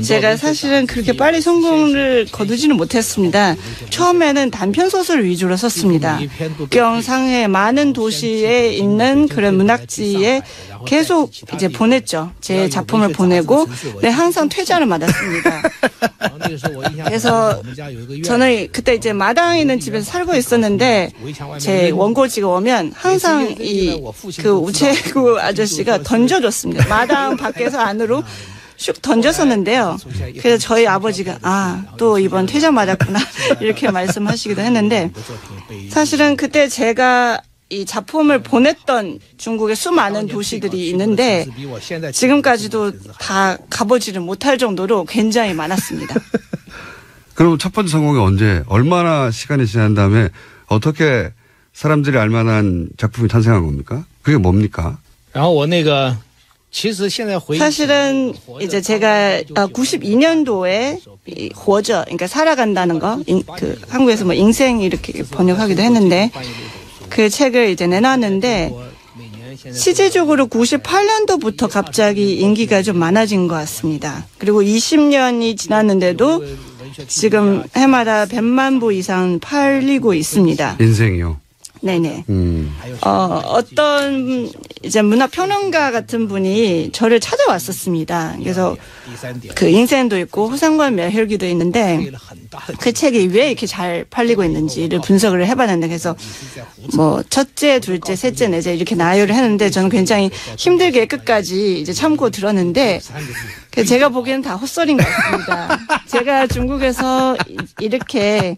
제가 사실은 그렇게 빨리 성공을 거두지는 못했습니다. 처음에는 단편 소설 위주로 썼습니다. 경상의 많은 도시에 있는 그런 문학지에 계속 이제 보냈죠. 제 작품을 보내고, 네, 항상 퇴짜를 맞았습니다. 그래서 저는 그때 이제 마당에 있는 집에서 살고 있었는데, 제 원고지가 오면 항상 그 우체국 아저씨가 던져줬습니다. 마당 밖에서 안으로 슉 던졌었는데요. 그래서 저희 아버지가 또 이번 퇴짜 맞았구나 이렇게 말씀하시기도 했는데, 사실은 그때 제가 이 작품을 보냈던 중국의 수많은 도시들이 있는데 지금까지도 다 가보지를 못할 정도로 굉장히 많았습니다. 그럼 첫 번째 성공이 언제, 얼마나 시간이 지난 다음에 어떻게 사람들이 알만한 작품이 탄생한 겁니까? 그게 뭡니까? 사실은 이제 제가 92년도에 活着, 그러니까 살아간다는 거, 그 한국에서 뭐 인생 이렇게 번역하기도 했는데 그 책을 이제 내놨는데 시제적으로 98년도부터 갑자기 인기가 좀 많아진 것 같습니다. 그리고 20년이 지났는데도 지금 해마다 100만 부 이상 팔리고 있습니다. 인생이요? 네네. 어떤 이제 문화평론가 같은 분이 저를 찾아왔었습니다. 그래서 그 인생도 있고 호상관 매혈기도 있는데 그 책이 왜 이렇게 잘 팔리고 있는지를 분석을 해봤는데, 그래서 뭐 첫째, 둘째, 셋째, 넷째 이렇게 나열을 했는데 저는 굉장히 힘들게 끝까지 이제 참고 들었는데 제가 보기에는 다 헛소리인 것 같습니다. 제가 중국에서 이렇게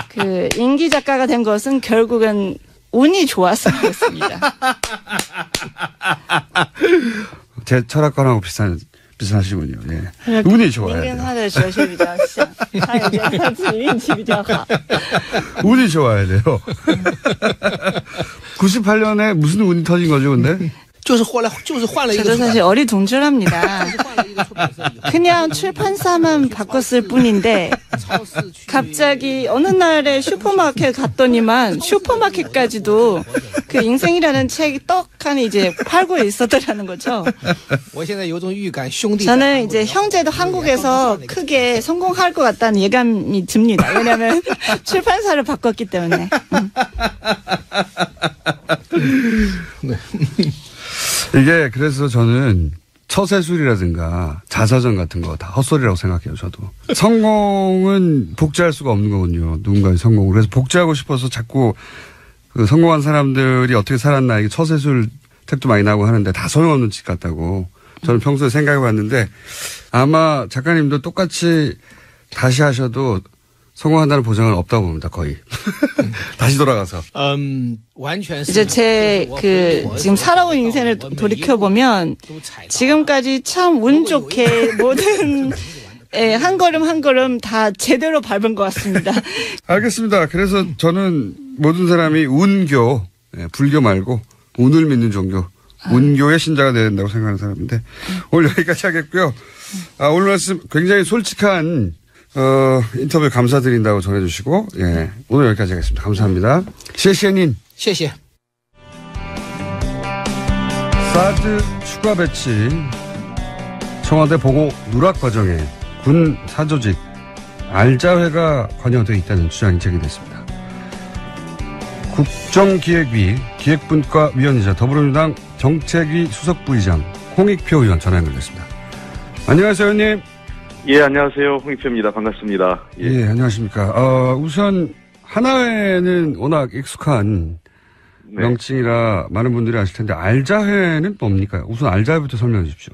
그 인기 작가가 된 것은 결국은 운이 좋아서 그렇습니다. 제 철학관하고 비슷하시군요. 예. 운이 좋아야 돼요. 운이 좋아야 돼요. 98년에 무슨 운이 터진 거죠, 근데? 저도 사실 어리둥절합니다. 그냥 출판사만 바꿨을 뿐인데 갑자기 어느 날에 슈퍼마켓 갔더니만 슈퍼마켓까지도 그 인생이라는 책이 떡하니 이제 팔고 있었더라는 거죠. 저는 이제 형제도 한국에서 크게 성공할 것 같다는 예감이 듭니다. 왜냐하면 출판사를 바꿨기 때문에. 이게 그래서 저는 처세술이라든가 자서전 같은 거 다 헛소리라고 생각해요, 저도. 성공은 복제할 수가 없는 거군요, 누군가의 성공을. 그래서 복제하고 싶어서 자꾸 그 성공한 사람들이 어떻게 살았나, 이게 처세술 책도 많이 나오고 하는데 다 소용없는 짓 같다고 저는 평소에 생각해 봤는데, 아마 작가님도 똑같이 다시 하셔도 성공한다는 보장은 없다고 봅니다, 거의. 다시 돌아가서. 이제 제 지금 살아온 인생을 돌이켜보면 지금까지 참 운 좋게 모든 한 걸음 한 걸음 다 제대로 밟은 것 같습니다. 알겠습니다. 그래서 저는 모든 사람이 운교, 불교 말고 운을 믿는 종교, 운교의 신자가 돼야 된다고 생각하는 사람인데, 오늘 여기까지 하겠고요. 오늘 말씀 굉장히 솔직한 인터뷰 감사드린다고 전해주시고, 예, 오늘 여기까지 하겠습니다. 감사합니다.谢谢님. 谢谢. 사드 추가 배치, 청와대 보고 누락 과정에 군 사조직 알자회가 관여되어 있다는 주장이 제기됐습니다. 국정기획위 기획분과위원이자 더불어민주당 정책위 수석부의장 홍익표 의원 전화 연결됐습니다. 안녕하세요, 의원님. 예, 안녕하세요. 홍익표입니다. 반갑습니다. 예, 안녕하십니까. 우선 하나회는 워낙 익숙한 명칭이라 많은 분들이 아실 텐데, 알자회는 뭡니까? 우선 알자회부터 설명해 주십시오.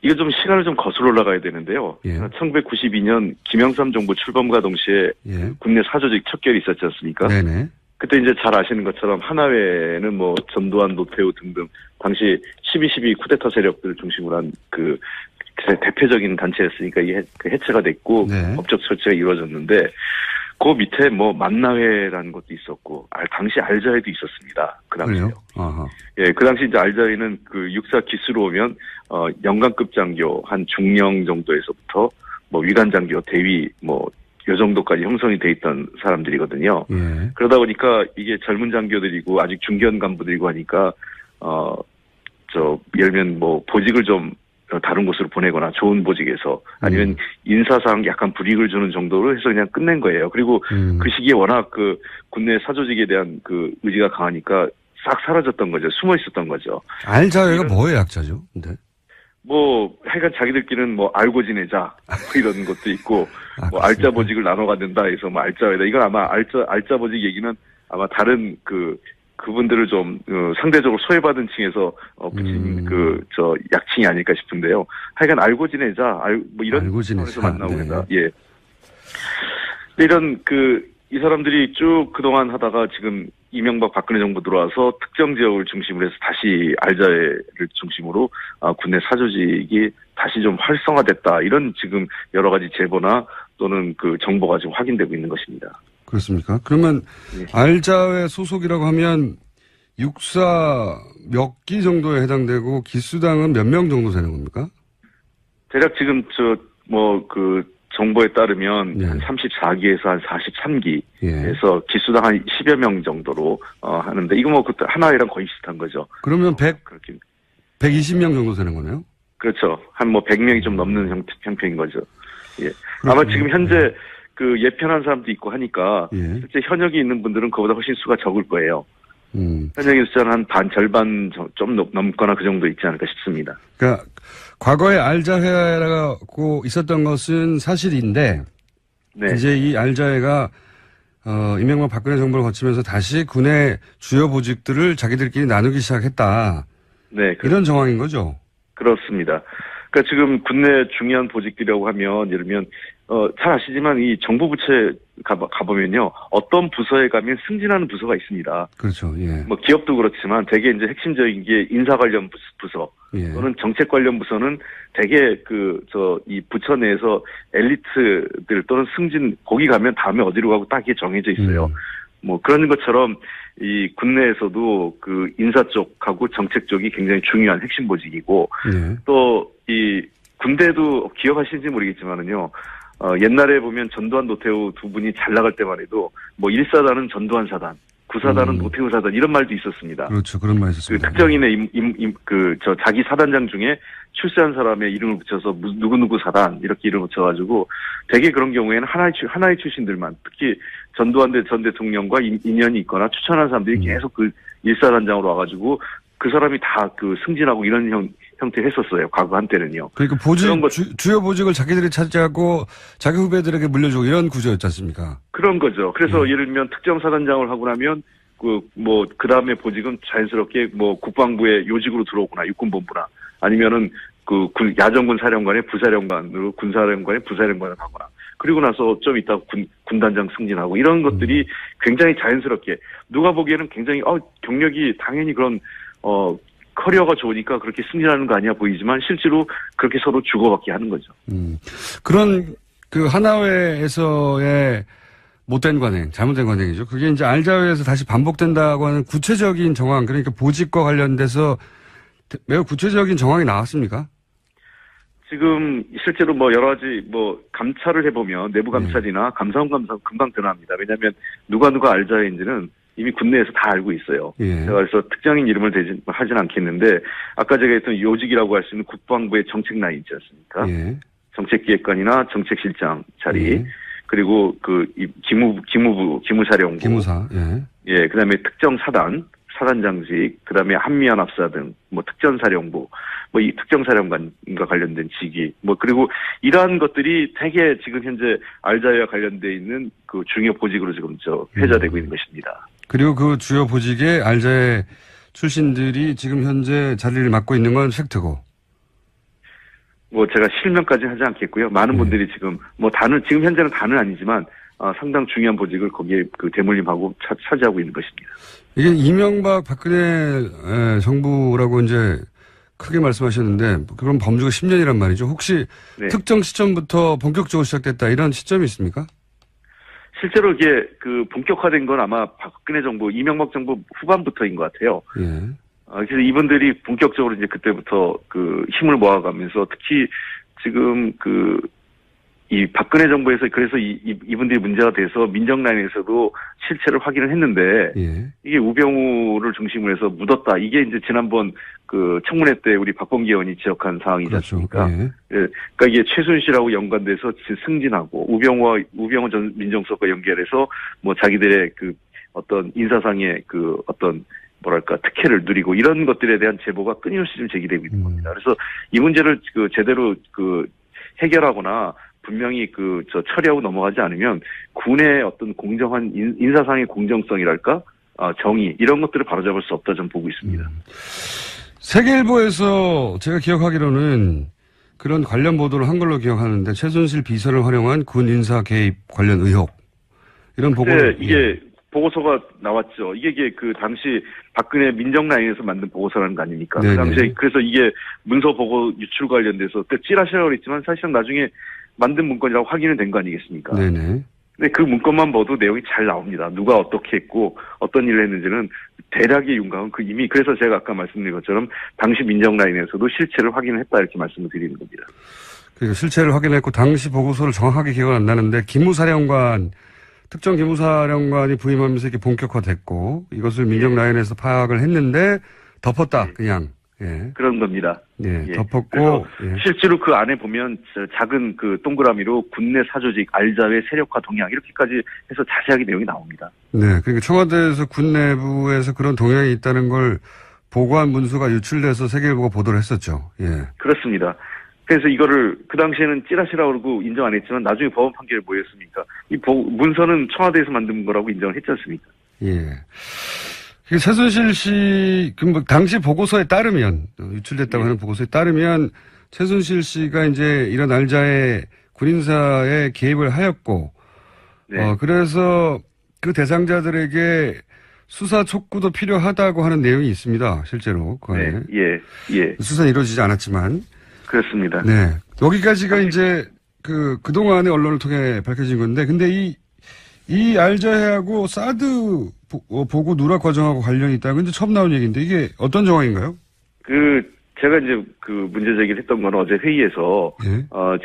이거 좀 시간을 좀 거슬러 올라가야 되는데요. 예. 1992년 김영삼 정부 출범과 동시에 예. 국내 사조직 척결이 있었지 않습니까? 네네. 그때 이제 잘 아시는 것처럼 하나회는 뭐 전두환, 노태우 등등 당시 12.12 쿠데타 세력들을 중심으로 한 그 대표적인 단체였으니까 이게 해체가 됐고 네. 법적 처치가 이루어졌는데 그 밑에 뭐 만나회라는 것도 있었고 당시 알자회도 있었습니다. 그 당시요. 아하. 예, 그 당시 이제 알자회는 그 육사 기수로 오면 연관급 장교 한 중령 정도에서부터 뭐 위관 장교, 대위 뭐 요 정도까지 형성이 돼 있던 사람들이거든요. 예. 그러다 보니까 이게 젊은 장교들이고 아직 중견 간부들이고 하니까 예를 들면 뭐 보직을 좀 다른 곳으로 보내거나 좋은 보직에서 아니면 인사상 약간 불이익을 주는 정도로 해서 그냥 끝낸 거예요. 그리고 그 시기에 워낙 그 군내 사조직에 대한 그 의지가 강하니까 싹 사라졌던 거죠. 숨어 있었던 거죠. 알자회가 뭐의 약자죠? 근데 뭐 하여간 자기들끼리는 뭐 알고 지내자 뭐 이런 것도 있고 뭐 알짜 보직을 나눠 갖는다 해서 뭐 알자회다. 이건 아마 알짜 보직 얘기는 아마 다른 그분들을 좀 상대적으로 소외받은 층에서 붙인 약칭이 아닐까 싶은데요. 하여간 알고 지내자, 뭐 이런 상황에서 만나고 그러다. 네. 예. 이런 이 사람들이 쭉 그동안 하다가 지금 이명박 박근혜 정부 들어와서 특정 지역을 중심으로 해서 다시 알자회를 중심으로 군내 사조직이 다시 좀 활성화됐다. 이런 지금 여러 가지 제보나 또는 그 정보가 지금 확인되고 있는 것입니다. 그렇습니까? 그러면 알자회 소속이라고 하면 육사 몇 기 정도에 해당되고 기수당은 몇 명 정도 되는 겁니까? 대략 지금 정보에 따르면 예. 한 34기에서 한 43기에서 예. 기수당 한 10여 명 정도로 하는데 이거 뭐 그때 하나회랑 거의 비슷한 거죠. 그러면 120명 정도 되는 거네요? 그렇죠. 한 뭐 100명이 좀 넘는 형편인 거죠. 예. 아마 지금 현재 예편한 사람도 있고 하니까 예. 실제 현역이 있는 분들은 그보다 훨씬 수가 적을 거예요. 현역의 숫자는 한 절반 좀 넘거나 그 정도 있지 않을까 싶습니다. 그러니까 과거에 알자회라고 있었던 것은 사실인데 네. 이제 이 알자회가 이명박 박근혜 정부를 거치면서 다시 군의 주요 보직들을 자기들끼리 나누기 시작했다. 네, 이런 정황인 거죠? 그렇습니다. 그러니까 지금 군내 중요한 보직들이라고 하면 예를 들면 잘 아시지만 이 정부 부처에 가보면요 어떤 부서에 가면 승진하는 부서가 있습니다. 그렇죠. 예. 뭐 기업도 그렇지만 대개 이제 핵심적인 게 인사 관련 부서 예. 또는 정책 관련 부서는 대개 이 부처 내에서 엘리트들 또는 승진 거기 가면 다음에 어디로 가고 딱 이게 정해져 있어요. 뭐 그런 것처럼 이 군내에서도 그 인사 쪽하고 정책 쪽이 굉장히 중요한 핵심 보직이고 예. 또 이 군대도 기억하시는지 모르겠지만은요. 옛날에 보면 전두환 노태우 두 분이 잘 나갈 때만 해도 뭐 1사단은 전두환 사단, 9사단은 노태우 사단 이런 말도 있었습니다. 그렇죠. 그런 말 있었습니다. 특정인의 자기 사단장 중에 출세한 사람의 이름을 붙여서 누구누구 사단 이렇게 이름을 붙여가지고 되게 그런 경우에는 하나의 출신들만 특히 전두환 전 대통령과 인연이 있거나 추천한 사람들이 계속 그 1사단장으로 와가지고 그 사람이 다 승진하고 이런 형태를 했었어요. 과거 한때는요. 그러니까 주요 보직을 자기들이 차지하고 자기 후배들에게 물려주고 이런 구조였지 않습니까? 그런 거죠. 그래서 예를 들면 특정 사단장을 하고 나면 그 다음에 보직은 자연스럽게 국방부의 요직으로 들어오거나 육군본부나 아니면은 야전군 사령관의 부사령관으로 군사령관의 부사령관을 가거나 그리고 나서 좀 이따 군단장 승진하고 이런 것들이 굉장히 자연스럽게 누가 보기에는 굉장히 경력이 당연히 그런 커리어가 좋으니까 그렇게 승진하는 거 아니야 보이지만 실제로 그렇게 서로 주고받게 하는 거죠. 그런 하나회에서의 못된 관행, 잘못된 관행이죠. 그게 이제 알자회에서 다시 반복된다고 하는 구체적인 정황, 그러니까 보직과 관련돼서 매우 구체적인 정황이 나왔습니까? 지금 실제로 여러 가지 감찰을 해보면 내부 감찰이나 감사원 감사 금방 드러납니다. 왜냐하면 누가 알자회인지는 이미 군내에서 다 알고 있어요. 예. 제가 그래서 특정인 이름을 하진 않겠는데 아까 제가 했던 요직이라고 할 수 있는 국방부의 정책 라인 있지 않습니까? 예. 정책기획관이나 정책실장 자리 예. 그리고 기무사령부 기무사 예. 그다음에 특정 사단장직 그다음에 한미연합사 등 특전사령부 이 특정사령관과 관련된 직위 그리고 이러한 것들이 되게 지금 현재 알자회와 관련돼 있는 중요 보직으로 지금 회자되고 있는 것입니다. 그리고 그 주요 보직에 알자회 출신들이 지금 현재 자리를 맡고 있는 건 팩트고. 뭐 제가 실명까지 하지 않겠고요. 많은 분들이 지금 뭐 지금 현재는 다는 아니지만 상당 중요한 보직을 거기에 그 대물림하고 차지하고 있는 것입니다. 이게 이명박 박근혜 정부라고 이제 크게 말씀하셨는데 그럼 범주가 10년이란 말이죠. 혹시 네. 특정 시점부터 본격적으로 시작됐다 이런 시점이 있습니까? 실제로 이게 그 본격화된 건 아마 박근혜 정부, 이명박 정부 후반부터인 것 같아요. 예. 그래서 이분들이 본격적으로 이제 그때부터 그 힘을 모아가면서 특히 지금 이 박근혜 정부에서 그래서 이분들이 문제가 돼서 민정 라인에서도 실체를 확인을 했는데 예. 이게 우병우를 중심으로 해서 묻었다. 이게 이제 지난번 그 청문회 때 우리 박범계 의원이 지적한 사항이지 그렇죠. 않습니까? 예. 예. 그러니까 이게 최순실하고 연관돼서 승진하고 우병우 전 민정수석과 연결해서 뭐 자기들의 그 어떤 인사상의 그 어떤 뭐랄까 특혜를 누리고 이런 것들에 대한 제보가 끊임없이 좀 제기되고 있는 겁니다. 그래서 이 문제를 그 제대로 그 해결하거나 분명히 처리하고 넘어가지 않으면 군의 어떤 공정한 인사상의 공정성이랄까 정의 이런 것들을 바로잡을 수 없다 저는 보고 있습니다. 세계일보에서 제가 기억하기로는 그런 관련 보도를 한 걸로 기억하는데 최순실 비서를 활용한 군 인사 개입 관련 의혹 이런 보고를 이게 보고서가 나왔죠. 이게 그 당시 박근혜 민정 라인에서 만든 보고서라는 거 아닙니까? 네네. 그 당시에 그래서 이게 문서 보고 유출 관련돼서 찌라시라고 그랬지만 사실은 나중에 만든 문건이라고 확인은 된 거 아니겠습니까? 네네. 근데 그 문건만 봐도 내용이 잘 나옵니다. 누가 어떻게 했고 어떤 일을 했는지는 대략의 윤곽은 이미 그래서 제가 아까 말씀드린 것처럼 당시 민정 라인에서도 실체를 확인을 했다 이렇게 말씀을 드리는 겁니다. 그러니까 실체를 확인했고 당시 보고서를 정확하게 기억은 안 나는데 특정 기무사령관이 부임하면서 이렇게 본격화됐고 이것을 민정 라인에서 파악을 했는데 덮었다 그냥. 예. 그런 겁니다. 예, 예. 덮었고. 예. 실제로 그 안에 보면 작은 그 동그라미로 군내 사조직, 알자회 세력화 동향 이렇게까지 해서 자세하게 내용이 나옵니다. 네, 그러니까 청와대에서 군 내부에서 그런 동향이 있다는 걸 보고한 문서가 유출돼서 세계일보가 보도를 했었죠. 예. 그렇습니다. 그래서 이거를 그 당시에는 찌라시라고 그러고 인정 안 했지만 나중에 법원 판결이 뭐였습니까? 이 문서는 청와대에서 만든 거라고 인정을 했지 않습니까? 예. 최순실 씨, 당시 보고서에 따르면, 유출됐다고 하는 보고서에 따르면, 최순실 씨가 이제 이런 알자의 군인사에 개입을 하였고, 네. 그래서 그 대상자들에게 수사 촉구도 필요하다고 하는 내용이 있습니다. 실제로. 그 안에. 네. 예. 수사는 이루어지지 않았지만. 그렇습니다. 네. 여기까지가 이제 그동안의 언론을 통해 밝혀진 건데, 근데 이 알자회하고 사드 보고 누락 과정하고 관련이 있다는 건 이제 처음 나온 얘기인데 이게 어떤 정황인가요? 제가 이제 문제 제기를 했던 건 어제 회의에서, 예.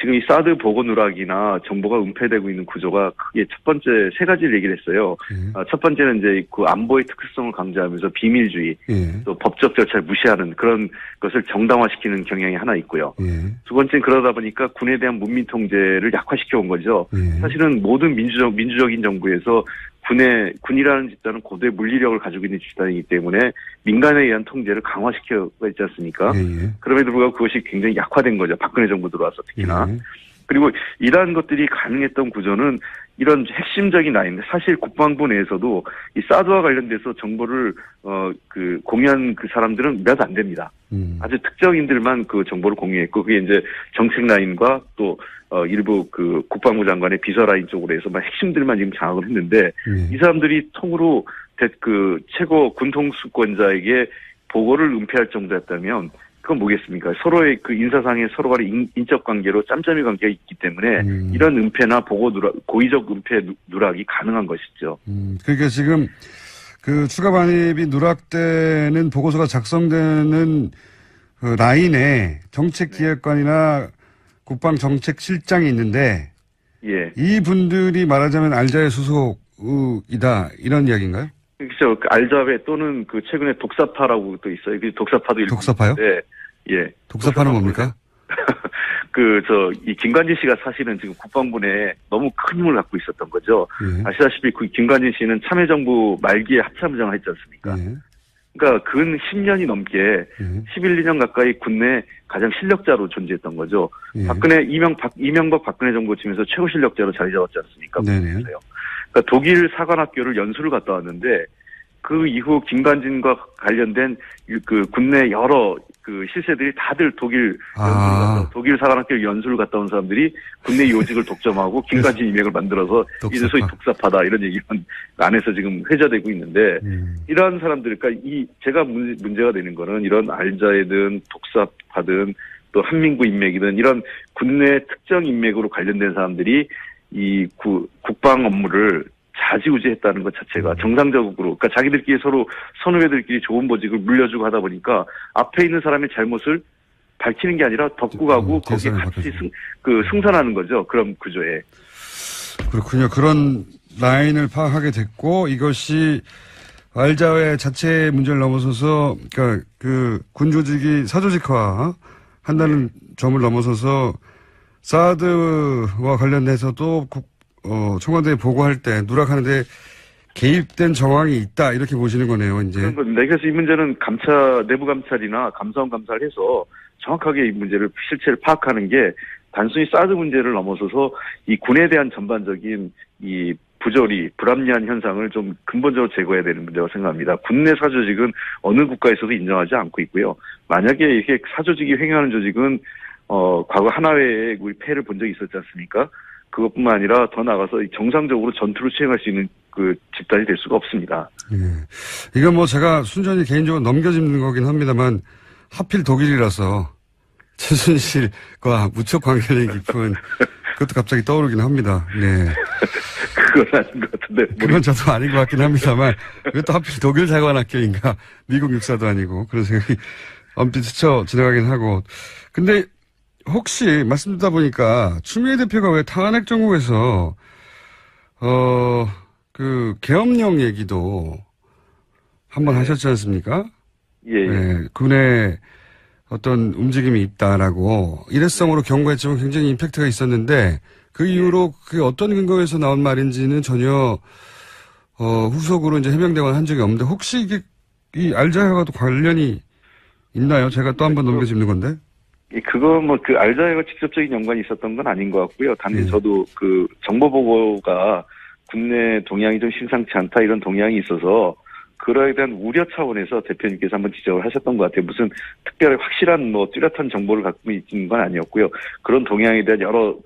지금 이 사드 보고 누락이나 정보가 은폐되고 있는 구조가 크게 첫 번째 세 가지를 얘기를 했어요. 예. 첫 번째는 이제 그 안보의 특수성을 강조하면서 비밀주의, 예. 또 법적 절차를 무시하는 그런 것을 정당화시키는 경향이 하나 있고요. 예. 두 번째는 그러다 보니까 군에 대한 문민 통제를 약화시켜 온 거죠. 예. 사실은 모든 민주적인 정부에서 군이라는 집단은 고도의 물리력을 가지고 있는 집단이기 때문에 민간에 의한 통제를 강화시켜가 있지 않습니까? 예. 그럼에도 불구하고 그것이 굉장히 약화된 거죠. 박근혜 정부 들어와서 특히나. 예. 그리고 이러한 것들이 가능했던 구조는 이런 핵심적인 라인, 사실 국방부 내에서도 이 사드와 관련돼서 정보를 공유한 그 사람들은 몇 안 됩니다. 아주 특정인들만 그 정보를 공유했고 그게 이제 정책 라인과 또 일부 그 국방부 장관의 비서 라인 쪽으로 해서만 핵심들만 지금 장악을 했는데 이 사람들이 통으로 그 최고 군통수권자에게 보고를 은폐할 정도였다면 그건 뭐겠습니까? 서로의 그 인사상의 서로 간의 인적 관계로 짬짬이 관계가 있기 때문에 이런 은폐나 보고 고의적 은폐 누락이 가능한 것이죠. 그러니까 지금 그 추가 반입이 누락되는 보고서가 작성되는 그 라인에 정책기획관이나 국방정책실장이 있는데 예. 이 분들이 말하자면 알자의 수속이다 이런 이야기인가요? 그렇죠. 알자회 또는 그 최근에 독사파라고 또 있어요. 그 독사파도 독사파요? 네. 예. 독사파는 뭡니까? 이 김관진 씨가 사실은 지금 국방부 내에 너무 큰 힘을 갖고 있었던 거죠. 예. 아시다시피 그 김관진 씨는 참여정부 말기에 합참의장을 했지 않습니까? 예. 그러니까 근 10년이 넘게 11, 2년 가까이 군내 가장 실력자로 존재했던 거죠. 예. 이명박 박근혜 정부 치면서 최고 실력자로 자리 잡았지 않습니까? 네네. 그러니까 독일 사관학교를 연수를 갔다 왔는데 그 이후 김관진과 관련된 그 국내 여러 그 실세들이 다들 독일 사관학교 연수를 갔다 온 사람들이 국내 요직을 독점하고 김관진 이맥을 만들어서 이제 소위 독사파다 이런 얘기가 안에서 지금 회자되고 있는데 이러한 사람들, 그러니까 제가 문제가 되는 거는 이런 알자이든 독사파든 또 한민구 인맥이든 이런 국내 특정 인맥으로 관련된 사람들이 이 국방 업무를 좌지우지했다는 것 자체가 정상적으로, 그러니까 자기들끼리 서로 선후배들끼리 좋은 보직을 물려주고 하다 보니까 앞에 있는 사람의 잘못을 밝히는 게 아니라 덮고 가고 거기에 같이 승선하는 거죠. 그런 구조에. 그렇군요. 그런 라인을 파악하게 됐고 이것이 알자회 자체의 문제를 넘어서서 그러니까 그 군조직이 사조직화 한다는 점을 넘어서서 사드와 관련해서도 청와대에 보고할 때 누락하는데 개입된 정황이 있다 이렇게 보시는 거네요. 이제. 그래서 이 문제는 내부 감찰이나 감사원 감사를 해서 정확하게 이 문제를 실체를 파악하는 게 단순히 사드 문제를 넘어서서 이 군에 대한 전반적인 이 부조리, 불합리한 현상을 좀 근본적으로 제거해야 되는 문제라고 생각합니다. 국내 사조직은 어느 국가에서도 인정하지 않고 있고요. 만약에 이렇게 사조직이 횡행하는 조직은 과거 하나회에 우리 폐해를 본 적이 있었지 않습니까? 그것뿐만 아니라 더 나아가서 정상적으로 전투를 수행할 수 있는 그 집단이 될 수가 없습니다. 예. 이건 뭐 제가 순전히 개인적으로 넘겨짚는 거긴 합니다만 하필 독일이라서 최순실과 무척 관계가 깊은 그것도 갑자기 떠오르긴 합니다. 네. 그건 아닌 것 같은데. 그건 저도 아닌 것 같긴 합니다만 그것도 하필 독일 사관학교인가 미국 육사도 아니고 그런 생각이 엄청 스쳐 지나가긴 하고. 근데 혹시 말씀 듣다 보니까 추미애 대표가 왜 탄핵 정국에서 그 계엄령 얘기도 한번 하셨지 않습니까? 예. 네, 군의 어떤 움직임이 있다라고 일회성으로 경고했지만 굉장히 임팩트가 있었는데 그 이후로 그게 어떤 근거에서 나온 말인지는 전혀 후속으로 이제 해명되거나 한 적이 없는데 혹시 이게 이 알자회와도 관련이 있나요? 제가 또 한 번 넘겨짚는 건데. 그거 그 알자회가 직접적인 연관이 있었던 건 아닌 것 같고요. 단지 저도 그 정보 보고가 국내 동향이 좀 심상치 않다 이런 동향이 있어서 그거에 대한 우려 차원에서 대표님께서 한번 지적을 하셨던 것 같아요. 무슨 특별히 확실한 뚜렷한 정보를 갖고 있는 건 아니었고요. 그런 동향에 대한 여러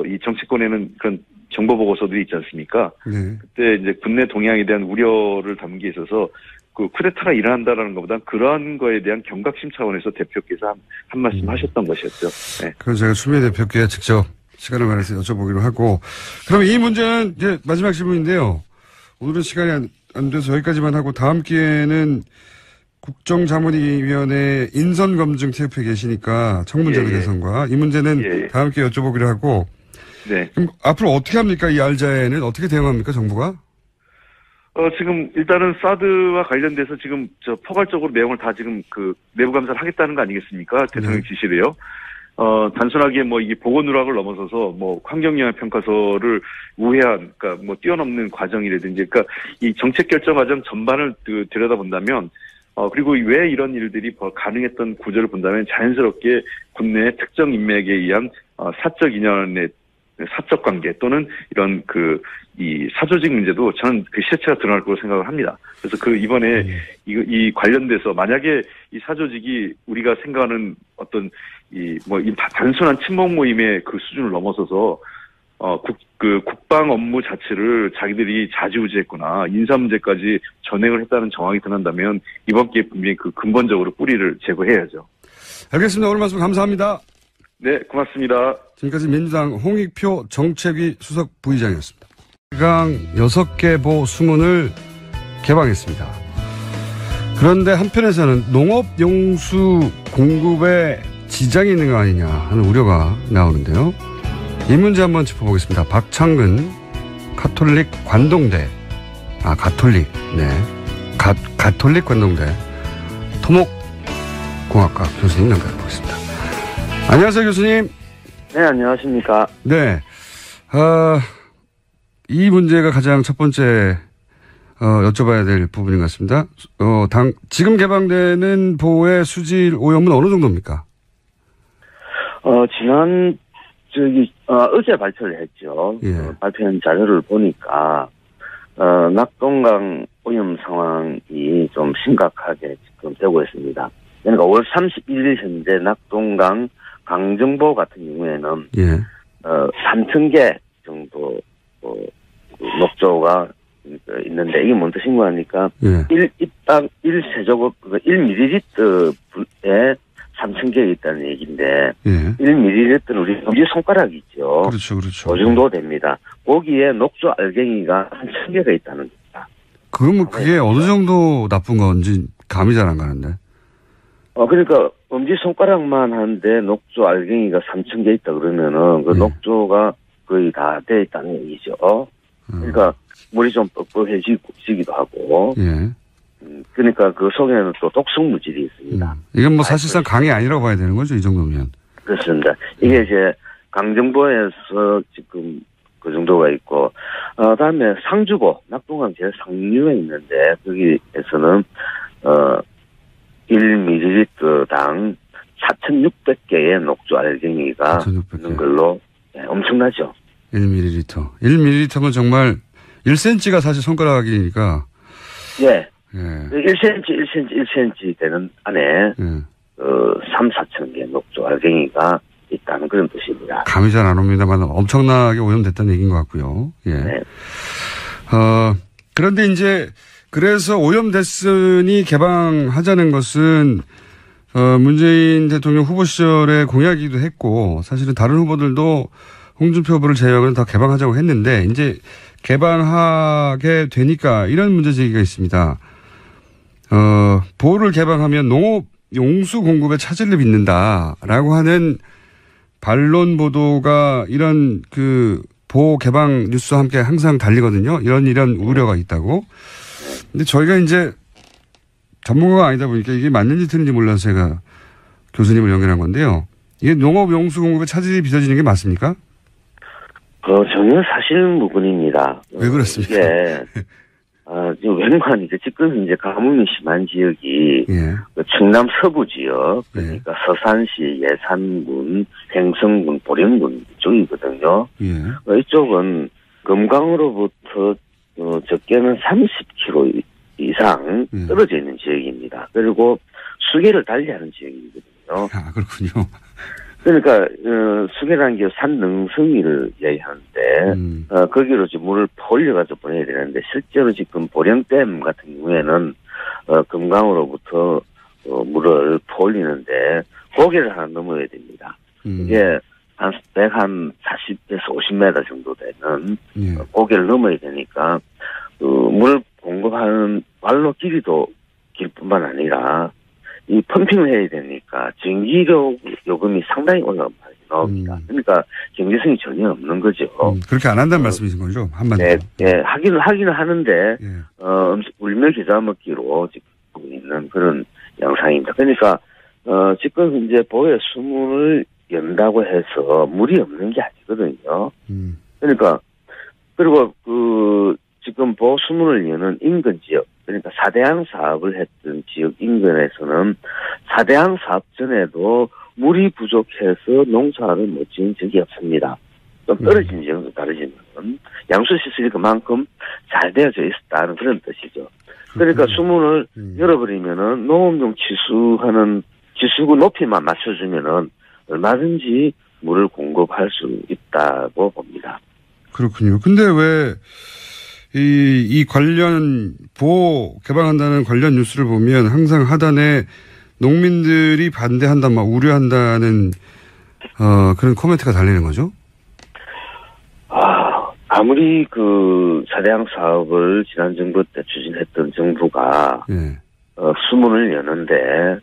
이 정치권에는 그런 정보 보고서들이 있지 않습니까? 네. 그때 이제 국내 동향에 대한 우려를 담기에 있어서 그 쿠데타가 일어난다라는 것보다 그러한 거에 대한 경각심 차원에서 대표께서 한 말씀 하셨던 것이었죠. 네. 그래서 제가 추미애 대표께 직접 시간을 마련해서 여쭤보기로 하고 그럼 이 문제는 이제 마지막 질문인데요. 오늘은 시간이 안 돼서 여기까지만 하고 다음 기회에는 국정자문위원회 인선검증 TF에 계시니까 청문제도 개선과 이 문제는 다음 기회에 여쭤보기로 하고 네. 그럼 앞으로 어떻게 합니까? 이 알자회는 어떻게 대응합니까? 정부가? 지금 일단은 사드와 관련돼서 지금 포괄적으로 내용을 다 지금 내부 감사를 하겠다는 거 아니겠습니까? 대통령 지시래요. 단순하게 이게 보고 누락을 넘어서서 환경영향 평가서를 우회한, 그러니까 뛰어넘는 과정이라든지, 그러니까 이 정책 결정 과정 전반을 들여다본다면, 그리고 왜 이런 일들이 가능했던 구조를 본다면 자연스럽게 국내 특정 인맥에 의한 사적 인연의 사적 관계 또는 이런 이 사조직 문제도 저는 그 실체가 드러날 거라고 생각을 합니다. 그래서 이번에 이 관련돼서 만약에 이 사조직이 우리가 생각하는 어떤 이 단순한 친목 모임의 그 수준을 넘어서서 국방 업무 자체를 자기들이 좌지우지했거나 인사 문제까지 전행을 했다는 정황이 드러난다면 이번 기회에 분명히 근본적으로 뿌리를 제거해야죠. 알겠습니다. 오늘 말씀 감사합니다. 네, 고맙습니다. 지금까지 민주당 홍익표 정책위 수석 부의장이었습니다. 강 6개 보 수문을 개방했습니다. 그런데 한편에서는 농업용수 공급에 지장이 있는 거 아니냐 하는 우려가 나오는데요. 이 문제 한번 짚어보겠습니다. 박창근 가톨릭 관동대 가톨릭 관동대 토목공학과 교수님 연결해보겠습니다. 안녕하세요, 교수님. 네, 안녕하십니까. 네. 이 문제가 가장 첫 번째, 여쭤봐야 될 부분인 것 같습니다. 지금 개방되는 보호의 수질 오염은 어느 정도입니까? 어제 발표를 했죠. 발표한 자료를 보니까, 낙동강 오염 상황이 좀 심각하게 지금 되고 있습니다. 그러니까 5월 31일 현재 낙동강 강정보 같은 경우에는 예. 3,000개 정도 녹조가 있는데 이게 뭔 뜻인가 하니까 예. 1입당 1세조급 1ml에 3,000개 있다는 얘기인데 예. 1ml는 우리 엄지 손가락 있죠. 그렇죠, 그렇죠. 그 정도 됩니다. 거기에 녹조 알갱이가 한 1,000개가 있다는 겁니다. 그게 어느 정도 나쁜 건지 감이 잘 안 가는데. 그러니까 엄지 손가락만 한데 녹조 알갱이가 3,000개 있다 그러면은 그 예. 녹조가 거의 다 돼 있다는 얘기죠. 그러니까 물이 좀 뻑뻑해지기도 하고. 예. 그러니까 그 속에는 또 독성 물질이 있습니다. 이건 뭐 사실상 강이 아니라고 봐야 되는 거죠, 이 정도면. 그렇습니다. 이게 이제 강정보에서 지금 그 정도가 있고, 다음에 상주보, 낙동강 제일 상류에 있는데, 거기에서는, 1ml당 4,600개의 녹조 알갱이가 4,600 개. 있는 걸로, 엄청나죠. 1ml. 1ml면 정말 1cm가 사실 손가락이니까. 예. 예. 1cm 되는 안에, 예. 4천 개의 녹조 알갱이가 있다는 그런 뜻입니다. 감이 잘 안 옵니다만 엄청나게 오염됐다는 얘기인 것 같고요. 예. 네. 그런데 이제 그래서 오염됐으니 개방하자는 것은 문재인 대통령 후보 시절에 공약이기도 했고 사실은 다른 후보들도 홍준표 후보를 제외하고는 다 개방하자고 했는데 이제 개방하게 되니까 이런 문제 제기가 있습니다. 보호를 개방하면 농업 용수 공급에 차질을 빚는다라고 하는 반론 보도가 이런 그 보호 개방 뉴스와 함께 항상 달리거든요. 이런 우려가 있다고. 근데 저희가 이제 전문가가 아니다 보니까 이게 맞는지 틀린지 몰라서 제가 교수님을 연결한 건데요. 이게 농업 용수 공급에 차질이 빚어지는 게 맞습니까? 전혀 사실무근입니다. 왜 그렇습니까? 이게, 지금 웬만하니까 지금 이제 가뭄이 심한 지역이 예. 충남 서부 지역, 그러니까 서산시, 예산군, 횡성군, 보령군 이쪽이거든요. 예. 이쪽은 금강으로부터 적게는 30km 이상 떨어져 있는 지역입니다. 그리고 수계를 달리하는 지역이거든요. 아, 그렇군요. 그러니까 수계라는 게 산능성이를 이야기하는데 거기로 지금 물을 퍼올려가지고 보내야 되는데 실제로 지금 보령댐 같은 경우에는 금강으로부터 물을 퍼올리는데 고개를 하나 넘어야 됩니다. 이게 한 140에서 50m 정도 되는 고개를 넘어야 되니까 물 공급하는 완로 길이도 길 뿐만 아니라 이 펌핑을 해야 되니까 전기료 요금이 상당히 올라옵니다. 그러니까 경제성이 전혀 없는 거죠. 그렇게 안 한다는 말씀이신 거죠? 한마디로. 네, 네. 하기는 하는데, 울며 겨자 먹기로 지금 있는 그런 양상입니다. 그러니까, 지금 이제 보호의 수문을 연다고 해서 물이 없는 게 아니거든요. 그러니까, 그리고 지금 보호 수문을 여는 인근 지역, 그러니까 4대양 사업을 했던 지역 인근에서는 4대양 사업 전에도 물이 부족해서 농사를 못 지은 적이 없습니다. 좀 떨어진 지역도 다르지만 양수시설이 그만큼 잘 되어져 있었다는 그런 뜻이죠. 그러니까 수문을 열어버리면은 농업용 지수구 높이만 맞춰주면은 얼마든지 물을 공급할 수 있다고 봅니다. 그렇군요. 근데 왜 이 관련 보호 개방한다는 관련 뉴스를 보면 항상 하단에 농민들이 반대한다, 막 우려한다는 그런 코멘트가 달리는 거죠? 아무리 그 4대양 사업을 지난 정부 때 추진했던 정부가 수문을 여는데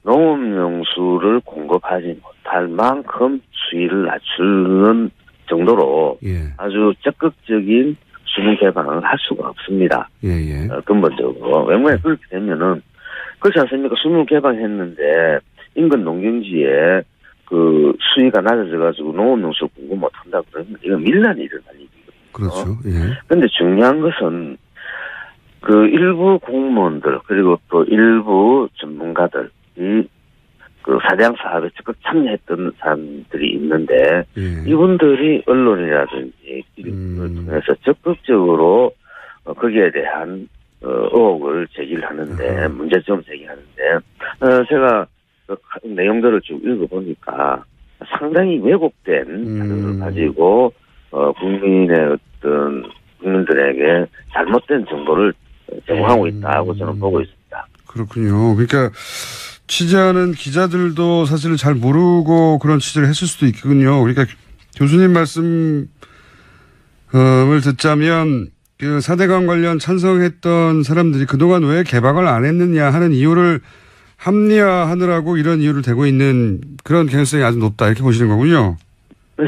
농업용수를 공급하지 못할 만큼 수위를 낮추는 정도로 아주 적극적인 수문 개방을 할 수가 없습니다. 근본적으로. 왜냐하면 그렇게 되면은 그렇지 않습니까? 수문 개방했는데 인근 농경지에 그 수위가 낮아져가지고 농업용수 공급 못한다 그러면 이거 밀란이 일어날 일이거든요. 그렇죠. 그런데 중요한 것은 그 일부 공무원들 그리고 또 일부 전문가들이 그 4대양 사업에 적극 참여했던 사람들이 있는데 이분들이 언론이라든지 이를 통해서 적극적으로 거기에 대한 의혹을 제기를 하는데, 문제점을 제기하는데, 제가 그 내용들을 쭉 읽어보니까 상당히 왜곡된 자료를 가지고, 국민의 국민들에게 잘못된 정보를 제공하고 있다고 저는 보고 있습니다. 그렇군요. 그러니까 취재하는 기자들도 사실은 잘 모르고 그런 취재를 했을 수도 있군요. 그러니까 교수님 말씀을 듣자면 그 4대강 관련 찬성했던 사람들이 그동안 왜 개방을 안 했느냐 하는 이유를 합리화하느라고 이런 이유를 대고 있는 그런 개연성이 아주 높다 이렇게 보시는 거군요.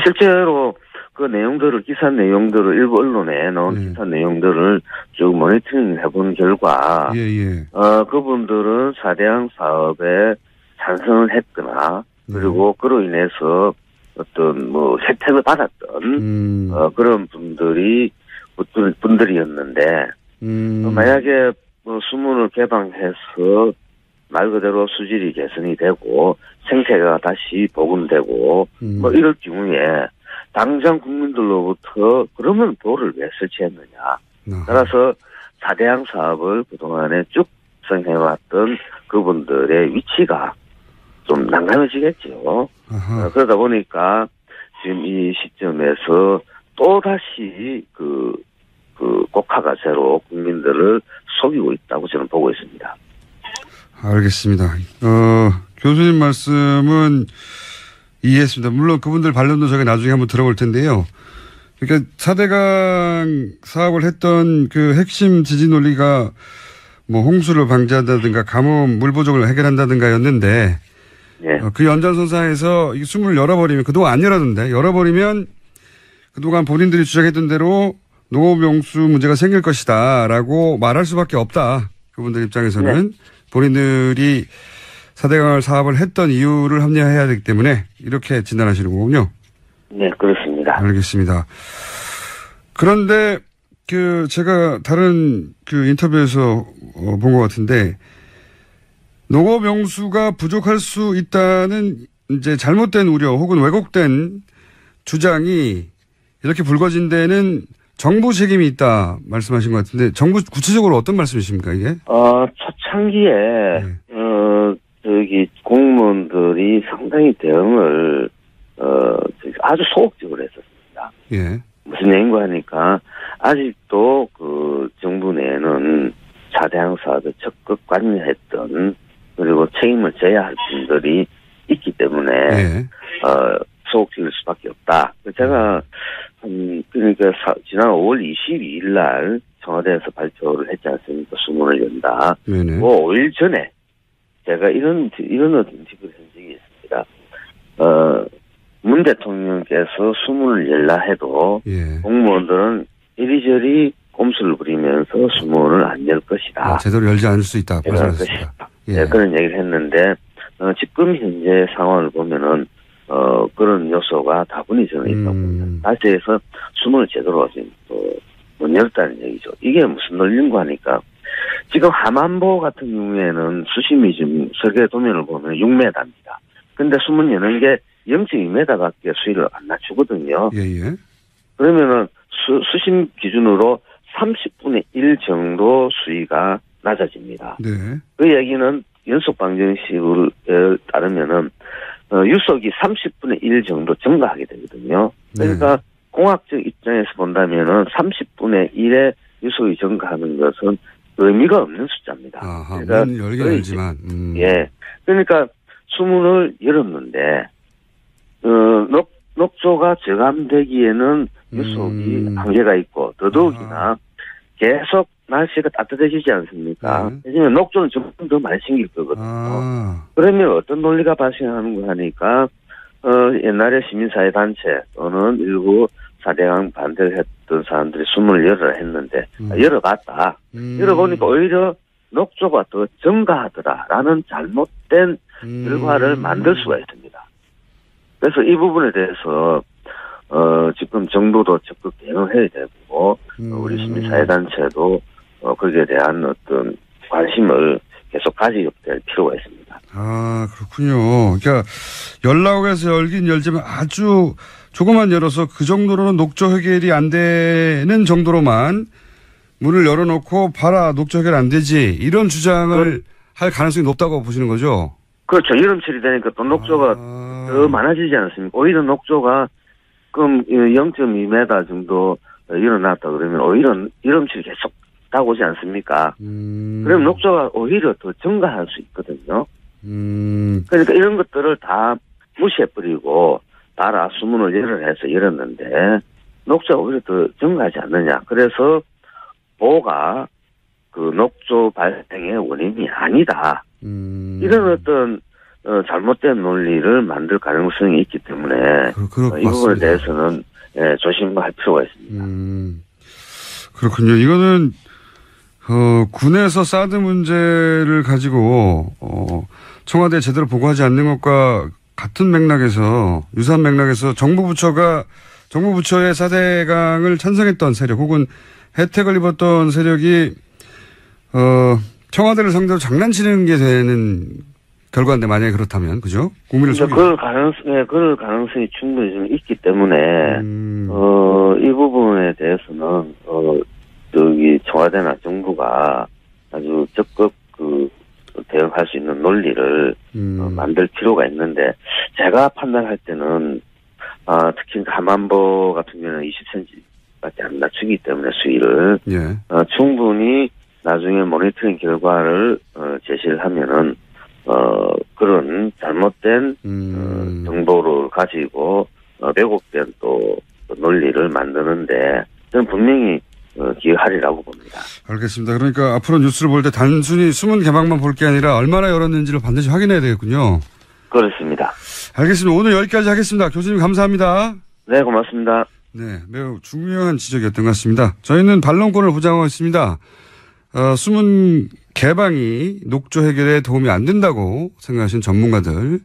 실제로 그 내용들을, 기사 내용들을 일부 언론에 나온 기사 내용들을 쭉 모니터링 해본 결과, 그분들은 4대강 사업에 찬성을 했거나, 그리고 그로 인해서 어떤 혜택을 받았던, 그런 분들이었는데, 만약에 수문을 개방해서 말 그대로 수질이 개선이 되고, 생태가 다시 복원되고, 이럴 경우에, 당장 국민들로부터 그러면 도를 왜 설치했느냐. 따라서 4대강 사업을 그동안에 쭉 구성해왔던 그분들의 위치가 좀 난감해지겠죠. 그러다 보니까 지금 이 시점에서 또다시 그 곡하가세로 국민들을 속이고 있다고 저는 보고 있습니다. 알겠습니다. 교수님 말씀은 이해했습니다. 물론 그분들 반론도 저희가 나중에 한번 들어볼 텐데요. 그러니까 4대강 사업을 했던 그 핵심 지지 논리가 홍수를 방지한다든가 가뭄 물 부족을 해결한다든가였는데 그 연장선상에서 이 숨을 열어버리면 그동안 안 열었는데 열어버리면 그동안 본인들이 주장했던 대로 농업용수 문제가 생길 것이다라고 말할 수밖에 없다. 그분들 입장에서는 본인들이 4대강 사업을 했던 이유를 합리화해야 되기 때문에 이렇게 진단하시는 거군요. 네, 그렇습니다. 알겠습니다. 그런데 제가 다른 인터뷰에서 본 것 같은데 농업용수가 부족할 수 있다는 이제 잘못된 우려 혹은 왜곡된 주장이 이렇게 불거진 정부 책임이 있다 말씀하신 것 같은데 정부 구체적으로 어떤 말씀이십니까 이게? 초창기에 공무원들이 상당히 대응을 아주 소극적으로 했었습니다. 무슨 얘기인가 하니까 아직도 그 정부 내에는 4대강 사업에 적극 관여했던 그리고 책임을 져야 할 분들이 있기 때문에 소극적일 수밖에 없다. 제가 그러니까 지난 5월 22일 날 청와대에서 발표를 했지 않습니까? 수문을 연다. 5일 전에 제가 이런 어떤 팁을 한 적이 있습니다. 문 대통령께서 수문을 열라 해도 공무원들은 이리저리 꼼수를 부리면서 수문을 안 열 것이다. 제대로 열지 않을 수 있다. 그런 얘기를 했는데 지금 현재 상황을 보면은 그런 요소가 다분히 저는 있다고 봅니다. 다시 해서 수문을 제대로 못 열었다는 얘기죠. 이게 무슨 논리인가 하니까 지금 함안보 같은 경우에는 수심이 지금 세계 도면을 보면 6m입니다. 근데 수문 여는 게 0.2m밖에 수위를 안 낮추거든요. 그러면은 수심 기준으로 30분의 1 정도 수위가 낮아집니다. 그 얘기는 연속 방정식에 따르면은 유속이 30분의 1 정도 증가하게 되거든요. 그러니까 공학적 입장에서 본다면은 30분의 1의 유속이 증가하는 것은 의미가 없는 숫자입니다. 그러니까 열긴 열지만. 그러니까 수문을 열었는데 녹조가 저감되기에는 유속이 한계가 있고 더더욱이나 계속 날씨가 따뜻해지지 않습니까? 왜냐면 녹조는 점점 더 많이 생길 거거든요. 그러면 어떤 논리가 발생하는가 하니까 옛날에 시민사회단체 또는 일부 4대강 반대를 했던 사람들이 수문을 열어라 했는데 열어봤다. 열어보니까 오히려 녹조가 더 증가하더라라는 잘못된 결과를 만들 수가 있습니다. 그래서 이 부분에 대해서 지금 정부도 적극 대응해야 되고 우리 시민사회단체도 거기에 대한 어떤 관심을 계속 가지게 될 필요가 있습니다. 그렇군요. 그러니까 열라고 해서 열긴 열지만 아주 조금만 열어서 그 정도로는 녹조 해결이 안 되는 정도로만 문을 열어놓고 봐라 녹조 해결 안 되지 이런 주장을 할 가능성이 높다고 보시는 거죠? 그렇죠. 여름철이 되니까 또 녹조가 더 많아지지 않습니까? 오히려 녹조가 그럼 0.2m 정도 일어났다 그러면 오히려 여름철이 계속 다가오지 않습니까? 그러면 녹조가 오히려 더 증가할 수 있거든요. 그러니까 이런 것들을 다 무시해버리고 봐라 수문을 열어서 열었는데 녹조가 오히려 더 증가하지 않느냐. 그래서 보가 그 녹조 발생의 원인이 아니다. 이런 어떤 잘못된 논리를 만들 가능성이 있기 때문에 이 부분에 대해서는 조심할 필요가 있습니다. 그렇군요. 이거는 군에서 사드 문제를 가지고 청와대에 제대로 보고하지 않는 것과 같은 맥락에서 유사한 맥락에서 정부 부처의 4대강을 찬성했던 세력 혹은 혜택을 입었던 세력이 청와대를 상대로 장난치는 게 되는 결과인데 만약에 그렇다면 그죠? 국민을 그럴 가능성이 충분히 좀 있기 때문에 이 부분에 대해서는 여기 청와대나 정부가 아주 적극 대응할 수 있는 논리를 만들 필요가 있는데 제가 판단할 때는 특히 함안보 같은 경우는 20cm밖에 안 낮추기 때문에 수위를 충분히 나중에 모니터링 결과를 제시를 하면은 그런 잘못된 정보를 가지고 왜곡된 또 논리를 만드는데 저는 분명히 기여하리라고 봅니다. 알겠습니다. 그러니까 앞으로 뉴스를 볼 때 단순히 수문 개방만 볼 게 아니라 얼마나 열었는지를 반드시 확인해야 되겠군요. 그렇습니다. 알겠습니다. 오늘 여기까지 하겠습니다. 교수님 감사합니다. 네, 고맙습니다. 네, 매우 중요한 지적이었던 것 같습니다. 저희는 반론권을 보장하고 있습니다. 수문 개방이 녹조 해결에 도움이 안 된다고 생각하시는 전문가들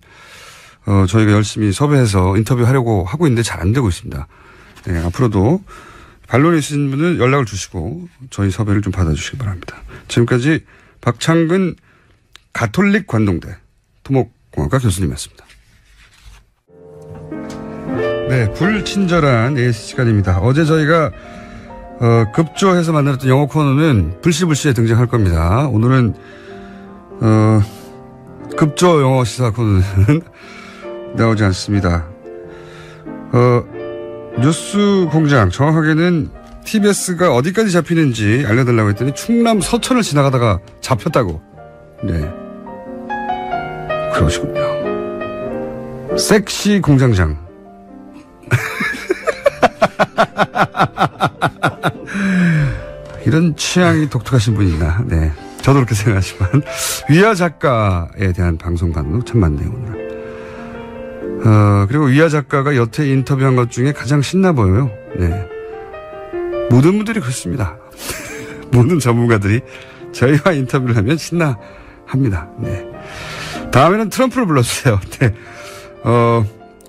저희가 열심히 섭외해서 인터뷰하려고 하고 있는데 잘 안 되고 있습니다. 네, 앞으로도 반론이 있으신 분은 연락을 주시고 저희 섭외를 좀 받아주시기 바랍니다. 지금까지 박창근 가톨릭 관동대 토목공학과 교수님이었습니다. 네, 불친절한 AS 시간입니다. 어제 저희가 급조해서 만들었던 영어 코너는 불시불시에 등장할 겁니다. 오늘은 급조 영어 시사 코너는 나오지 않습니다. 뉴스 공장 정확하게는 TBS가 어디까지 잡히는지 알려달라고 했더니 충남 서천을 지나가다가 잡혔다고. 네, 그러시군요. 섹시 공장장. 이런 취향이 독특하신 분이 있나. 네, 저도 그렇게 생각하지만 위아 작가에 대한 방송관도 참 많네요 오늘. 그리고 위아 작가가 여태 인터뷰한 것 중에 가장 신나 보여요. 네, 모든 분들이 그렇습니다. 모든 전문가들이 저희와 인터뷰를 하면 신나합니다. 네, 다음에는 트럼프를 불러주세요. 네,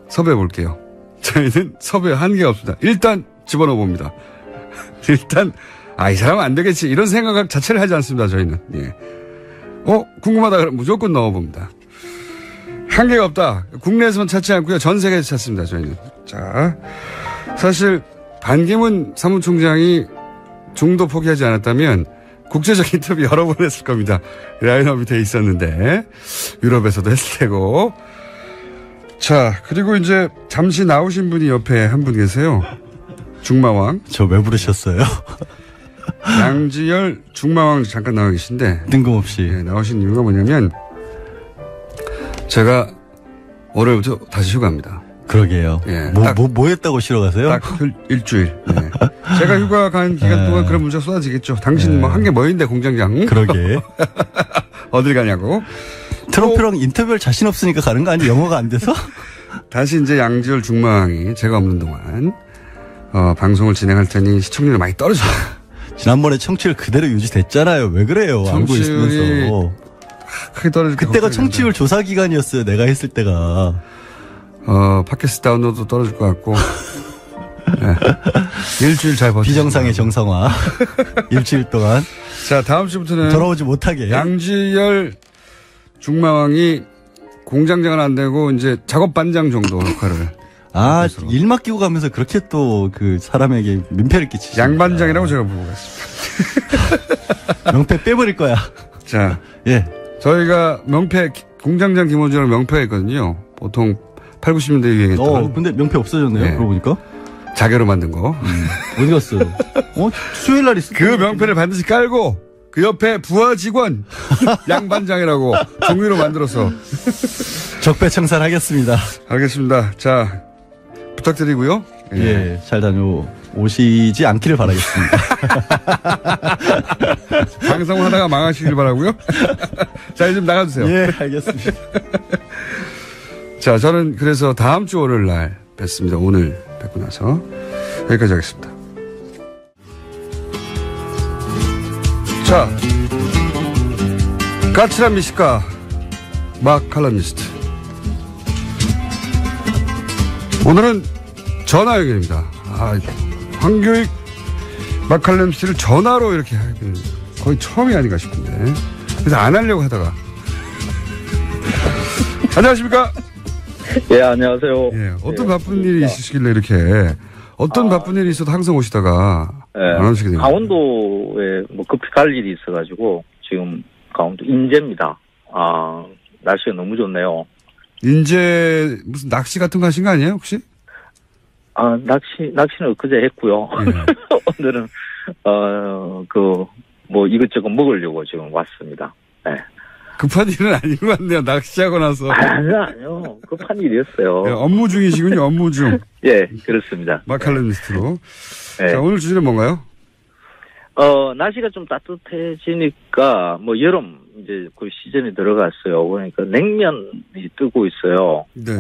섭외해 볼게요. 저희는 섭외 한계가 없습니다. 일단 집어넣어 봅니다. 일단 이 사람은 안 되겠지 이런 생각 자체를 하지 않습니다. 저희는. 예. 궁금하다 그러면 무조건 넣어봅니다. 한계가 없다. 국내에서만 찾지 않고요. 전 세계에서 찾습니다. 저희는. 자, 사실 반기문 사무총장이 중도 포기하지 않았다면 국제적 인터뷰 여러 번 했을 겁니다. 라인업이 돼 있었는데 유럽에서도 했을 테고. 자, 그리고 이제 잠시 나오신 분이 옆에 한 분 계세요. 중마왕. 저 왜 부르셨어요? 양지열 중마왕 잠깐 나와 계신데 뜬금없이 나오신 이유가 뭐냐면 제가 월요일부터 다시 휴가입니다. 그러게요. 예, 뭐 했다고 쉬러 가세요? 딱 일주일. 네. 제가 휴가 간 기간 동안 그런 문제가 쏟아지겠죠. 당신 한 게 뭐인데 공장장. 그러게. 어딜 가냐고. 트럼프랑 인터뷰할 자신 없으니까 가는 거 아니? 영어가 안 돼서? 다시 이제 양지열 중마왕이 제가 없는 동안 방송을 진행할 테니 시청률이 많이 떨어져요. 지난번에 청취율 그대로 유지됐잖아요. 왜 그래요? 알고 있으면서. 크게 떨어질 그때가 청취율 조사 기간이었어요. 내가 했을 때가. 팟캐스트 다운로드 떨어질 것 같고. 네. 일주일 잘 버티고. 비정상의 정상화. 일주일 동안. 자, 다음 주부터는 돌아오지 못하게. 양지열 중마왕이 공장장은 안 되고 이제 작업 반장 정도 역할을. 일 맡기고 가면서 그렇게 또 그 사람에게 민폐를 끼치죠. 양반장이라고 제가 부르겠습니다. 명패 빼버릴 거야. 자, 예. 저희가 명패, 공장장 김원준이랑 명패가 있거든요. 보통 8, 90년대 유행했던. 근데 명패 없어졌네요. 네. 그러고 보니까. 자개로 만든 거. 어디 갔어요? 수요일 날 있어. 그 명패를 반드시 깔고 그 옆에 부하 직원 양반장이라고 종이로 만들어서 적폐청산하겠습니다. 알겠습니다. 자, 부탁드리고요. 예, 잘 다녀오시지 않기를 바라겠습니다. 방송하다가 망하시길 바라고요. 자, 이제 좀 나가주세요. 예, 알겠습니다. 자, 저는 그래서 다음 주 월요일 날 뵙습니다. 오늘 뵙고 나서 여기까지 하겠습니다. 자, 까칠한 미식가 막 칼럼니스트. 오늘은 전화 연결입니다. 황교익 막 칼럼니스트를 전화로 이렇게 하기는 거의 처음이 아닌가 싶은데. 그래서 안 하려고 하다가. 안녕하십니까? 예, 안녕하세요. 예, 어떤 바쁜 일이 있으시길래 이렇게 어떤 바쁜 일이 있어도 항상 오시다가 안 오시게 됩니다. 강원도에 뭐 급히 갈 일이 있어가지고 지금 강원도 인제입니다. 날씨가 너무 좋네요. 인제 무슨 낚시 같은 거 하신 거 아니에요 혹시? 낚시는 엊그제 했고요. 예. 오늘은 뭐 이것저것 먹으려고 지금 왔습니다. 네. 급한 일은 아닌 것 같네요. 낚시하고 나서. 아니요. 급한 일이었어요. 예, 업무 중이시군요. 업무 중. 예, 그렇습니다. 마칼럼니스트로. 네. 자, 오늘 주제는 뭔가요? 날씨가 좀 따뜻해지니까 뭐 여름 이제 그 시즌이 들어갔어요. 그러니까 냉면이 뜨고 있어요. 네.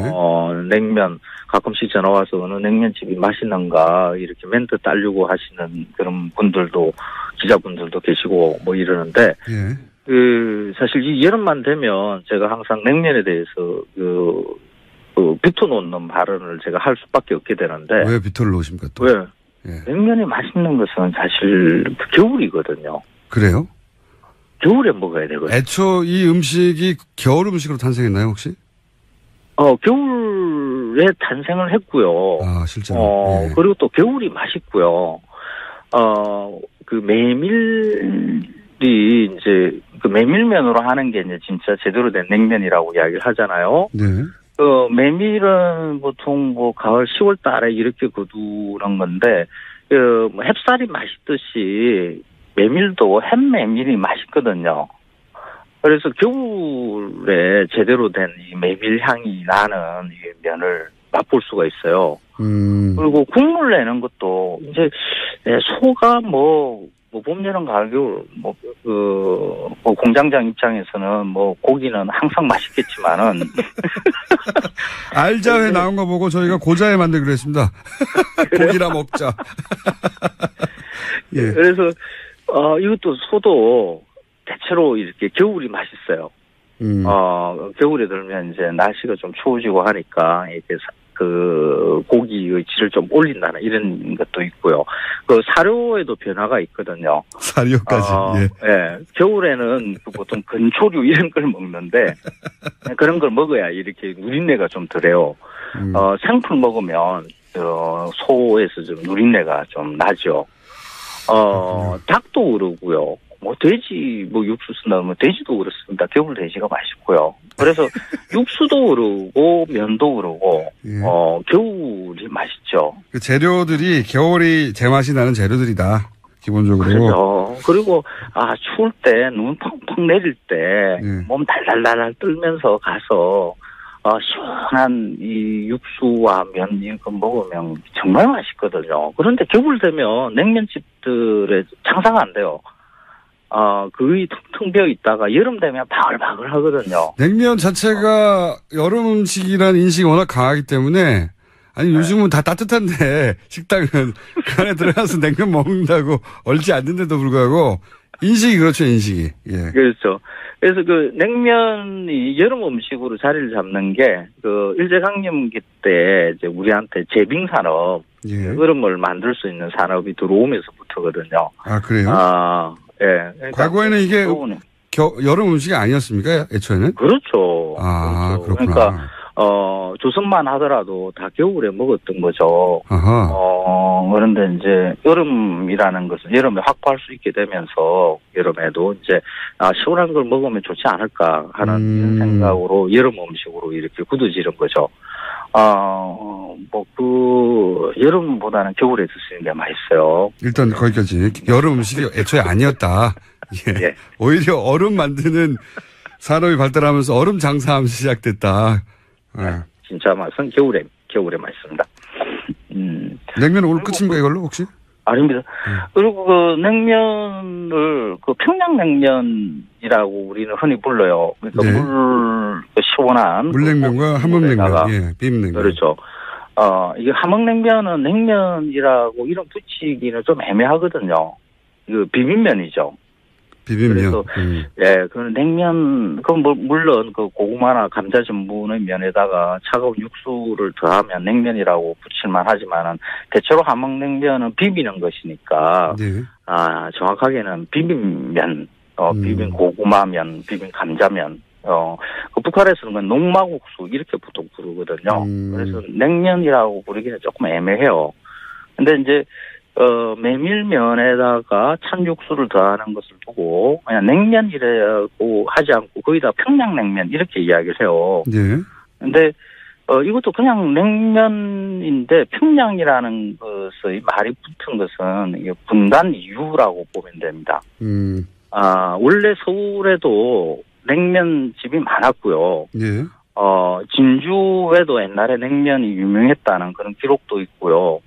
냉면 가끔씩 전화 와서 어느 냉면집이 맛있는가 이렇게 멘트 따려고 하시는 그런 분들도 기자분들도 계시고 뭐 이러는데. 예. 사실 이 여름만 되면 제가 항상 냉면에 대해서 비토놓는 발언을 제가 할 수밖에 없게 되는데. 왜 비토를 놓으십니까 또? 왜? 예. 냉면이 맛있는 것은 사실 겨울이거든요. 그래요? 겨울에 먹어야 되거든요. 애초 이 음식이 겨울 음식으로 탄생했나요 혹시? 겨울에 탄생을 했고요. 실제로. 예. 그리고 또 겨울이 맛있고요. 그 메밀이 이제 그 메밀면으로 하는 게 이제 진짜 제대로 된 냉면이라고 이야기를 하잖아요. 네. 메밀은 보통 뭐 가을 10월 달에 이렇게 거두는 건데, 뭐 햅쌀이 맛있듯이 메밀도 햇메밀이 맛있거든요. 그래서 겨울에 제대로 된 이 메밀 향이 나는 이 면을 맛볼 수가 있어요. 그리고 국물 내는 것도 이제 소가 뭐 봄, 여름, 가을, 겨울, 공장장 입장에서는 뭐 고기는 항상 맛있겠지만은. 알자회 나온 거 보고 저희가 고자회 만들기로 했습니다. 고기나 먹자. 예. 그래서, 이것도 소도 대체로 이렇게 겨울이 맛있어요. 겨울에 들면 이제 날씨가 좀 추워지고 하니까 이렇게 고기의 질을 좀 올린다는 이런 것도 있고요. 그 사료에도 변화가 있거든요. 사료까지. 예. 겨울에는 보통 건초류 이런 걸 먹는데 그런 걸 먹어야 이렇게 누린내가 좀 덜해요. 생풀 먹으면 소에서 좀 누린내가 좀 나죠. 닭도 그러고요. 뭐 돼지 육수 넣으면 돼지도 그렇습니다. 겨울 돼지가 맛있고요. 그래서 육수도 그러고 면도 그러고 겨울이 맛있죠. 그 재료들이 겨울이 제맛이 나는 재료들이다. 기본적으로. 그렇죠. 그리고 추울 때 눈 펑펑 내릴 때 몸 달달달달 떨면서 가서 시원한 이 육수와 면 이거 먹으면 정말 맛있거든요. 그런데 겨울 되면 냉면집들의 장사가 안 돼요. 거의 텅텅 비어 있다가 여름 되면 바글바글 하거든요. 냉면 자체가 여름 음식이라는 인식이 워낙 강하기 때문에 요즘은 다 따뜻한데 식당은 그 안에 들어가서 냉면 먹는다고 얼지 않는데도 불구하고 인식이 그렇죠, 인식이. 예. 그렇죠. 그래서 그 냉면이 여름 음식으로 자리를 잡는 게 일제강점기 때 이제 우리한테 제빙 산업, 얼음을 만들 수 있는 산업이 들어오면서부터거든요. 그래요? 예. 그러니까 과거에는 이게 여름 음식이 아니었습니까? 애초에는? 그렇죠. 그렇구나. 그러니까 조선만 하더라도 다 겨울에 먹었던 거죠. 그런데 이제 여름이라는 것은 여름에 확보할 수 있게 되면서 여름에도 이제 시원한 걸 먹으면 좋지 않을까 하는 이런 생각으로 여름 음식으로 이렇게 굳어지는 거죠. 여름보다는 겨울에 드시는 게 맛있어요. 일단 거기까지. 여름 음식이 애초에 아니었다. 예. 예. 오히려 얼음 만드는 산업이 발달하면서 얼음 장사하면서 시작됐다. 예. 진짜 맛은 겨울에 맛있습니다. 냉면 오늘 끝인가 이걸로 혹시? 아닙니다. 그리고 그 냉면을 그 평양냉면이라고 우리는 흔히 불러요. 그러니까 네. 시원한 물냉면과 함흥냉면, 예, 비빔냉면. 그렇죠. 이게 함흥냉면은 냉면이라고 이름 붙이기는 좀 애매하거든요. 이거 비빔면이죠. 비빔면. 그래서 예, 그 냉면 물론 그 고구마나 감자 전분의 면에다가 차가운 육수를 더하면 냉면이라고 붙일만 하지만은 대체로 함흥냉면은 비비는 것이니까 네. 정확하게는 비빔면, 비빔 고구마면, 비빔 감자면. 그 북한에서는 그 농마국수 이렇게 보통 부르거든요. 그래서 냉면이라고 부르기는 조금 애매해요. 근데 이제 메밀면에다가 찬 육수를 더하는 것을 보고 그냥 냉면이라고 하지 않고 거기다 평양냉면 이렇게 이야기를 해요. 네. 근데 이것도 그냥 냉면인데 평양이라는 것의 말이 붙은 것은 이게 분단 이유라고 보면 됩니다. 원래 서울에도 냉면집이 많았고요. 예. 진주에도 옛날에 냉면이 유명했다는 그런 기록도 있고요.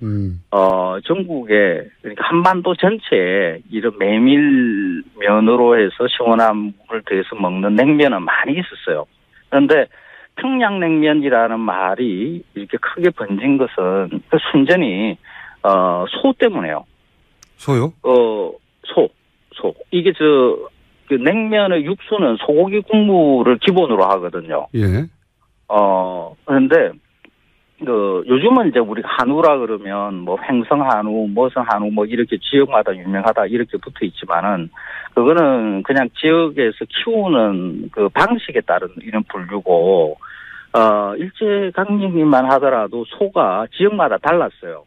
전국에, 그러니까 한반도 전체에 이런 메밀면으로 해서 시원함을 더해서 먹는 냉면은 많이 있었어요. 그런데 평양냉면이라는 말이 이렇게 크게 번진 것은 순전히, 소 때문에요. 소요? 소. 이게 그 냉면의 육수는 소고기 국물을 기본으로 하거든요. 예. 그런데, 요즘은 이제 우리가 한우라 그러면 뭐 횡성한우, 머성한우 뭐 이렇게 지역마다 유명하다 이렇게 붙어 있지만은 그거는 그냥 지역에서 키우는 그 방식에 따른 이런 분류고, 일제강점기만 하더라도 소가 지역마다 달랐어요.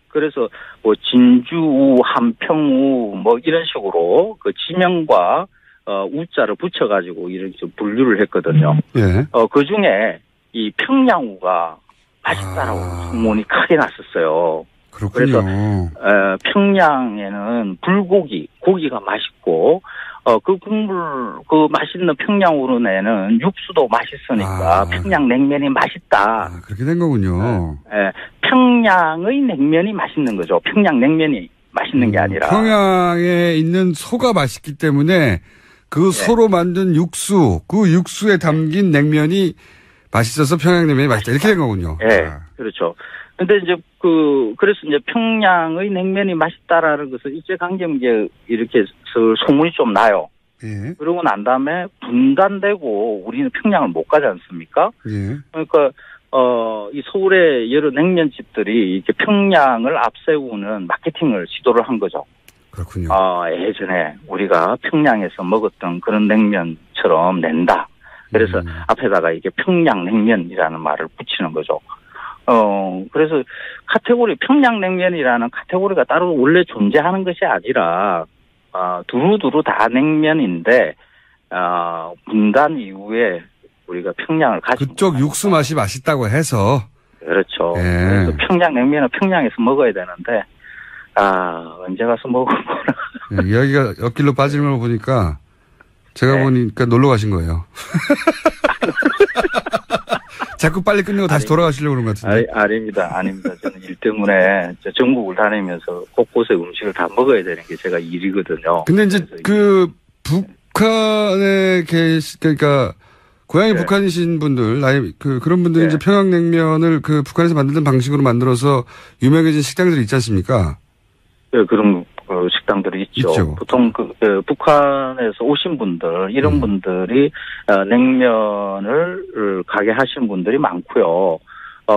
그래서 뭐 진주우, 함평우 뭐 이런 식으로 그 지명과 우자를 붙여가지고 이렇게 분류를 했거든요. 예. 그 중에 이 평양우가 맛있다라고 소문이 크게 났었어요. 그렇군요. 그래서 평양에는 고기가 맛있고 그 국물 그 맛있는 평양우로 내는 육수도 맛있으니까 평양냉면이 맛있다. 그렇게 된 거군요. 평양의 냉면이 맛있는 거죠. 평양냉면이 맛있는 게 아니라. 평양에 있는 소가 맛있기 때문에 그 소로 만든 육수, 그 육수에 담긴 냉면이 맛있어서 평양냉면이 맛있다. 이렇게 된 거군요. 네, 그렇죠. 근데 이제 그래서 이제 평양의 냉면이 맛있다라는 것은 일제강점기에 이렇게 소문이 좀 나요. 예. 그러고 난 다음에 분단되고 우리는 평양을 못 가지 않습니까? 예. 그러니까, 이 서울의 여러 냉면집들이 이렇게 평양을 앞세우는 마케팅을 시도를 한 거죠. 그렇군요. 예전에 우리가 평양에서 먹었던 그런 냉면처럼 낸다. 그래서 앞에다가 이게 평양냉면이라는 말을 붙이는 거죠. 그래서 평양냉면이라는 카테고리가 따로 원래 존재하는 것이 아니라, 두루두루 다 냉면인데, 분단 이후에 우리가 평양을 가지고. 그쪽 육수 맛이 맛있다고 해서. 그렇죠. 예. 그래서 평양냉면은 평양에서 먹어야 되는데, 언제 가서 먹어보나. 예, 이야기가 옆길로 빠지는 걸 보니까, 제가 보니까 놀러 가신 거예요. 자꾸 빨리 끝내고 다시 돌아가시려고 그런 것 같은데. 아닙니다. 저는 일 때문에 전국을 다니면서 곳곳에 음식을 다 먹어야 되는 게 제가 일이거든요. 근데 이제 그 북한에 그러니까 고향이 북한이신 분들, 그런 분들이 이제 평양냉면을 그 북한에서 만드는 방식으로 만들어서 유명해진 식당들이 있지 않습니까? 네, 그런 식당들이 있죠. 보통 북한에서 오신 분들, 이런 분들이 냉면을 가게 하시는 분들이 많고요.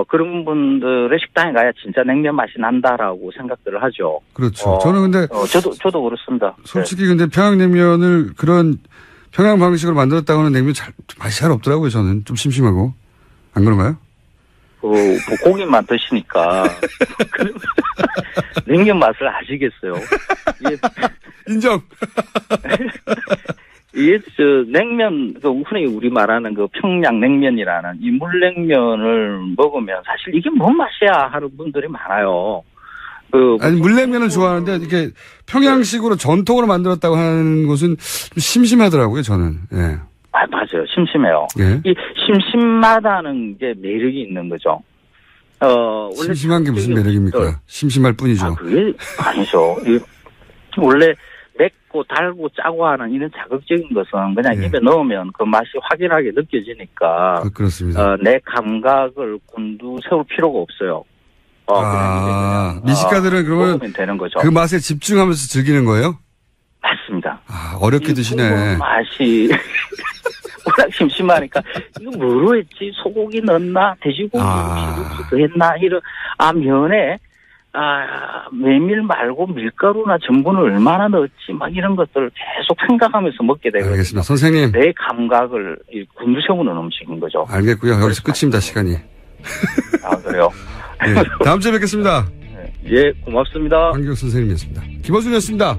그런 분들의 식당에 가야 진짜 냉면 맛이 난다라고 생각들을 하죠. 그렇죠. 저는 근데 저도 그렇습니다. 솔직히 근데 평양냉면을 그런 평양 방식으로 만들었다고는 냉면 맛이 잘 없더라고요. 저는 좀 심심하고. 안 그런가요? 고기만 드시니까 냉면 맛을 아시겠어요? 인정. 이게 냉면 흔히 우리 말하는 평양냉면이라는 이 물냉면을 먹으면 사실 이게 뭔 맛이야 하는 분들이 많아요. 아니 물냉면을 좋아하는데 이게 평양식으로 전통으로 만들었다고 하는 곳은 좀 심심하더라고요 저는. 예. 맞아요. 심심해요. 예. 이 심심하다는 게 매력이 있는 거죠. 원래 심심한 게 무슨 매력입니까? 심심할 뿐이죠. 그게 아니죠. 원래 맵고 달고 짜고 하는 이런 자극적인 것은 그냥 입에 넣으면 그 맛이 확연하게 느껴지니까. 그렇습니다. 내 감각을 곤두세울 필요가 없어요. 미식가들은 그러면 되는 거죠. 그 맛에 집중하면서 즐기는 거예요? 맞습니다. 어렵게 드시네. 맛이 워낙 심심하니까 이거 뭐로 했지? 소고기 넣었나? 돼지고기 더 했나? 이런 면에 메밀 말고 밀가루나 전분을 얼마나 넣었지? 막 이런 것들을 계속 생각하면서 먹게 되거든요. 알겠습니다. 선생님. 내 감각을 곤두세우는 음식인 거죠. 알겠고요. 여기서 끝입니다. 시간이. 그래요? 네, 다음 주에 뵙겠습니다. 예, 고맙습니다. 황교익 선생님이었습니다. 김어준이었습니다.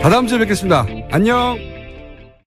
다다음 주에 뵙겠습니다. 안녕.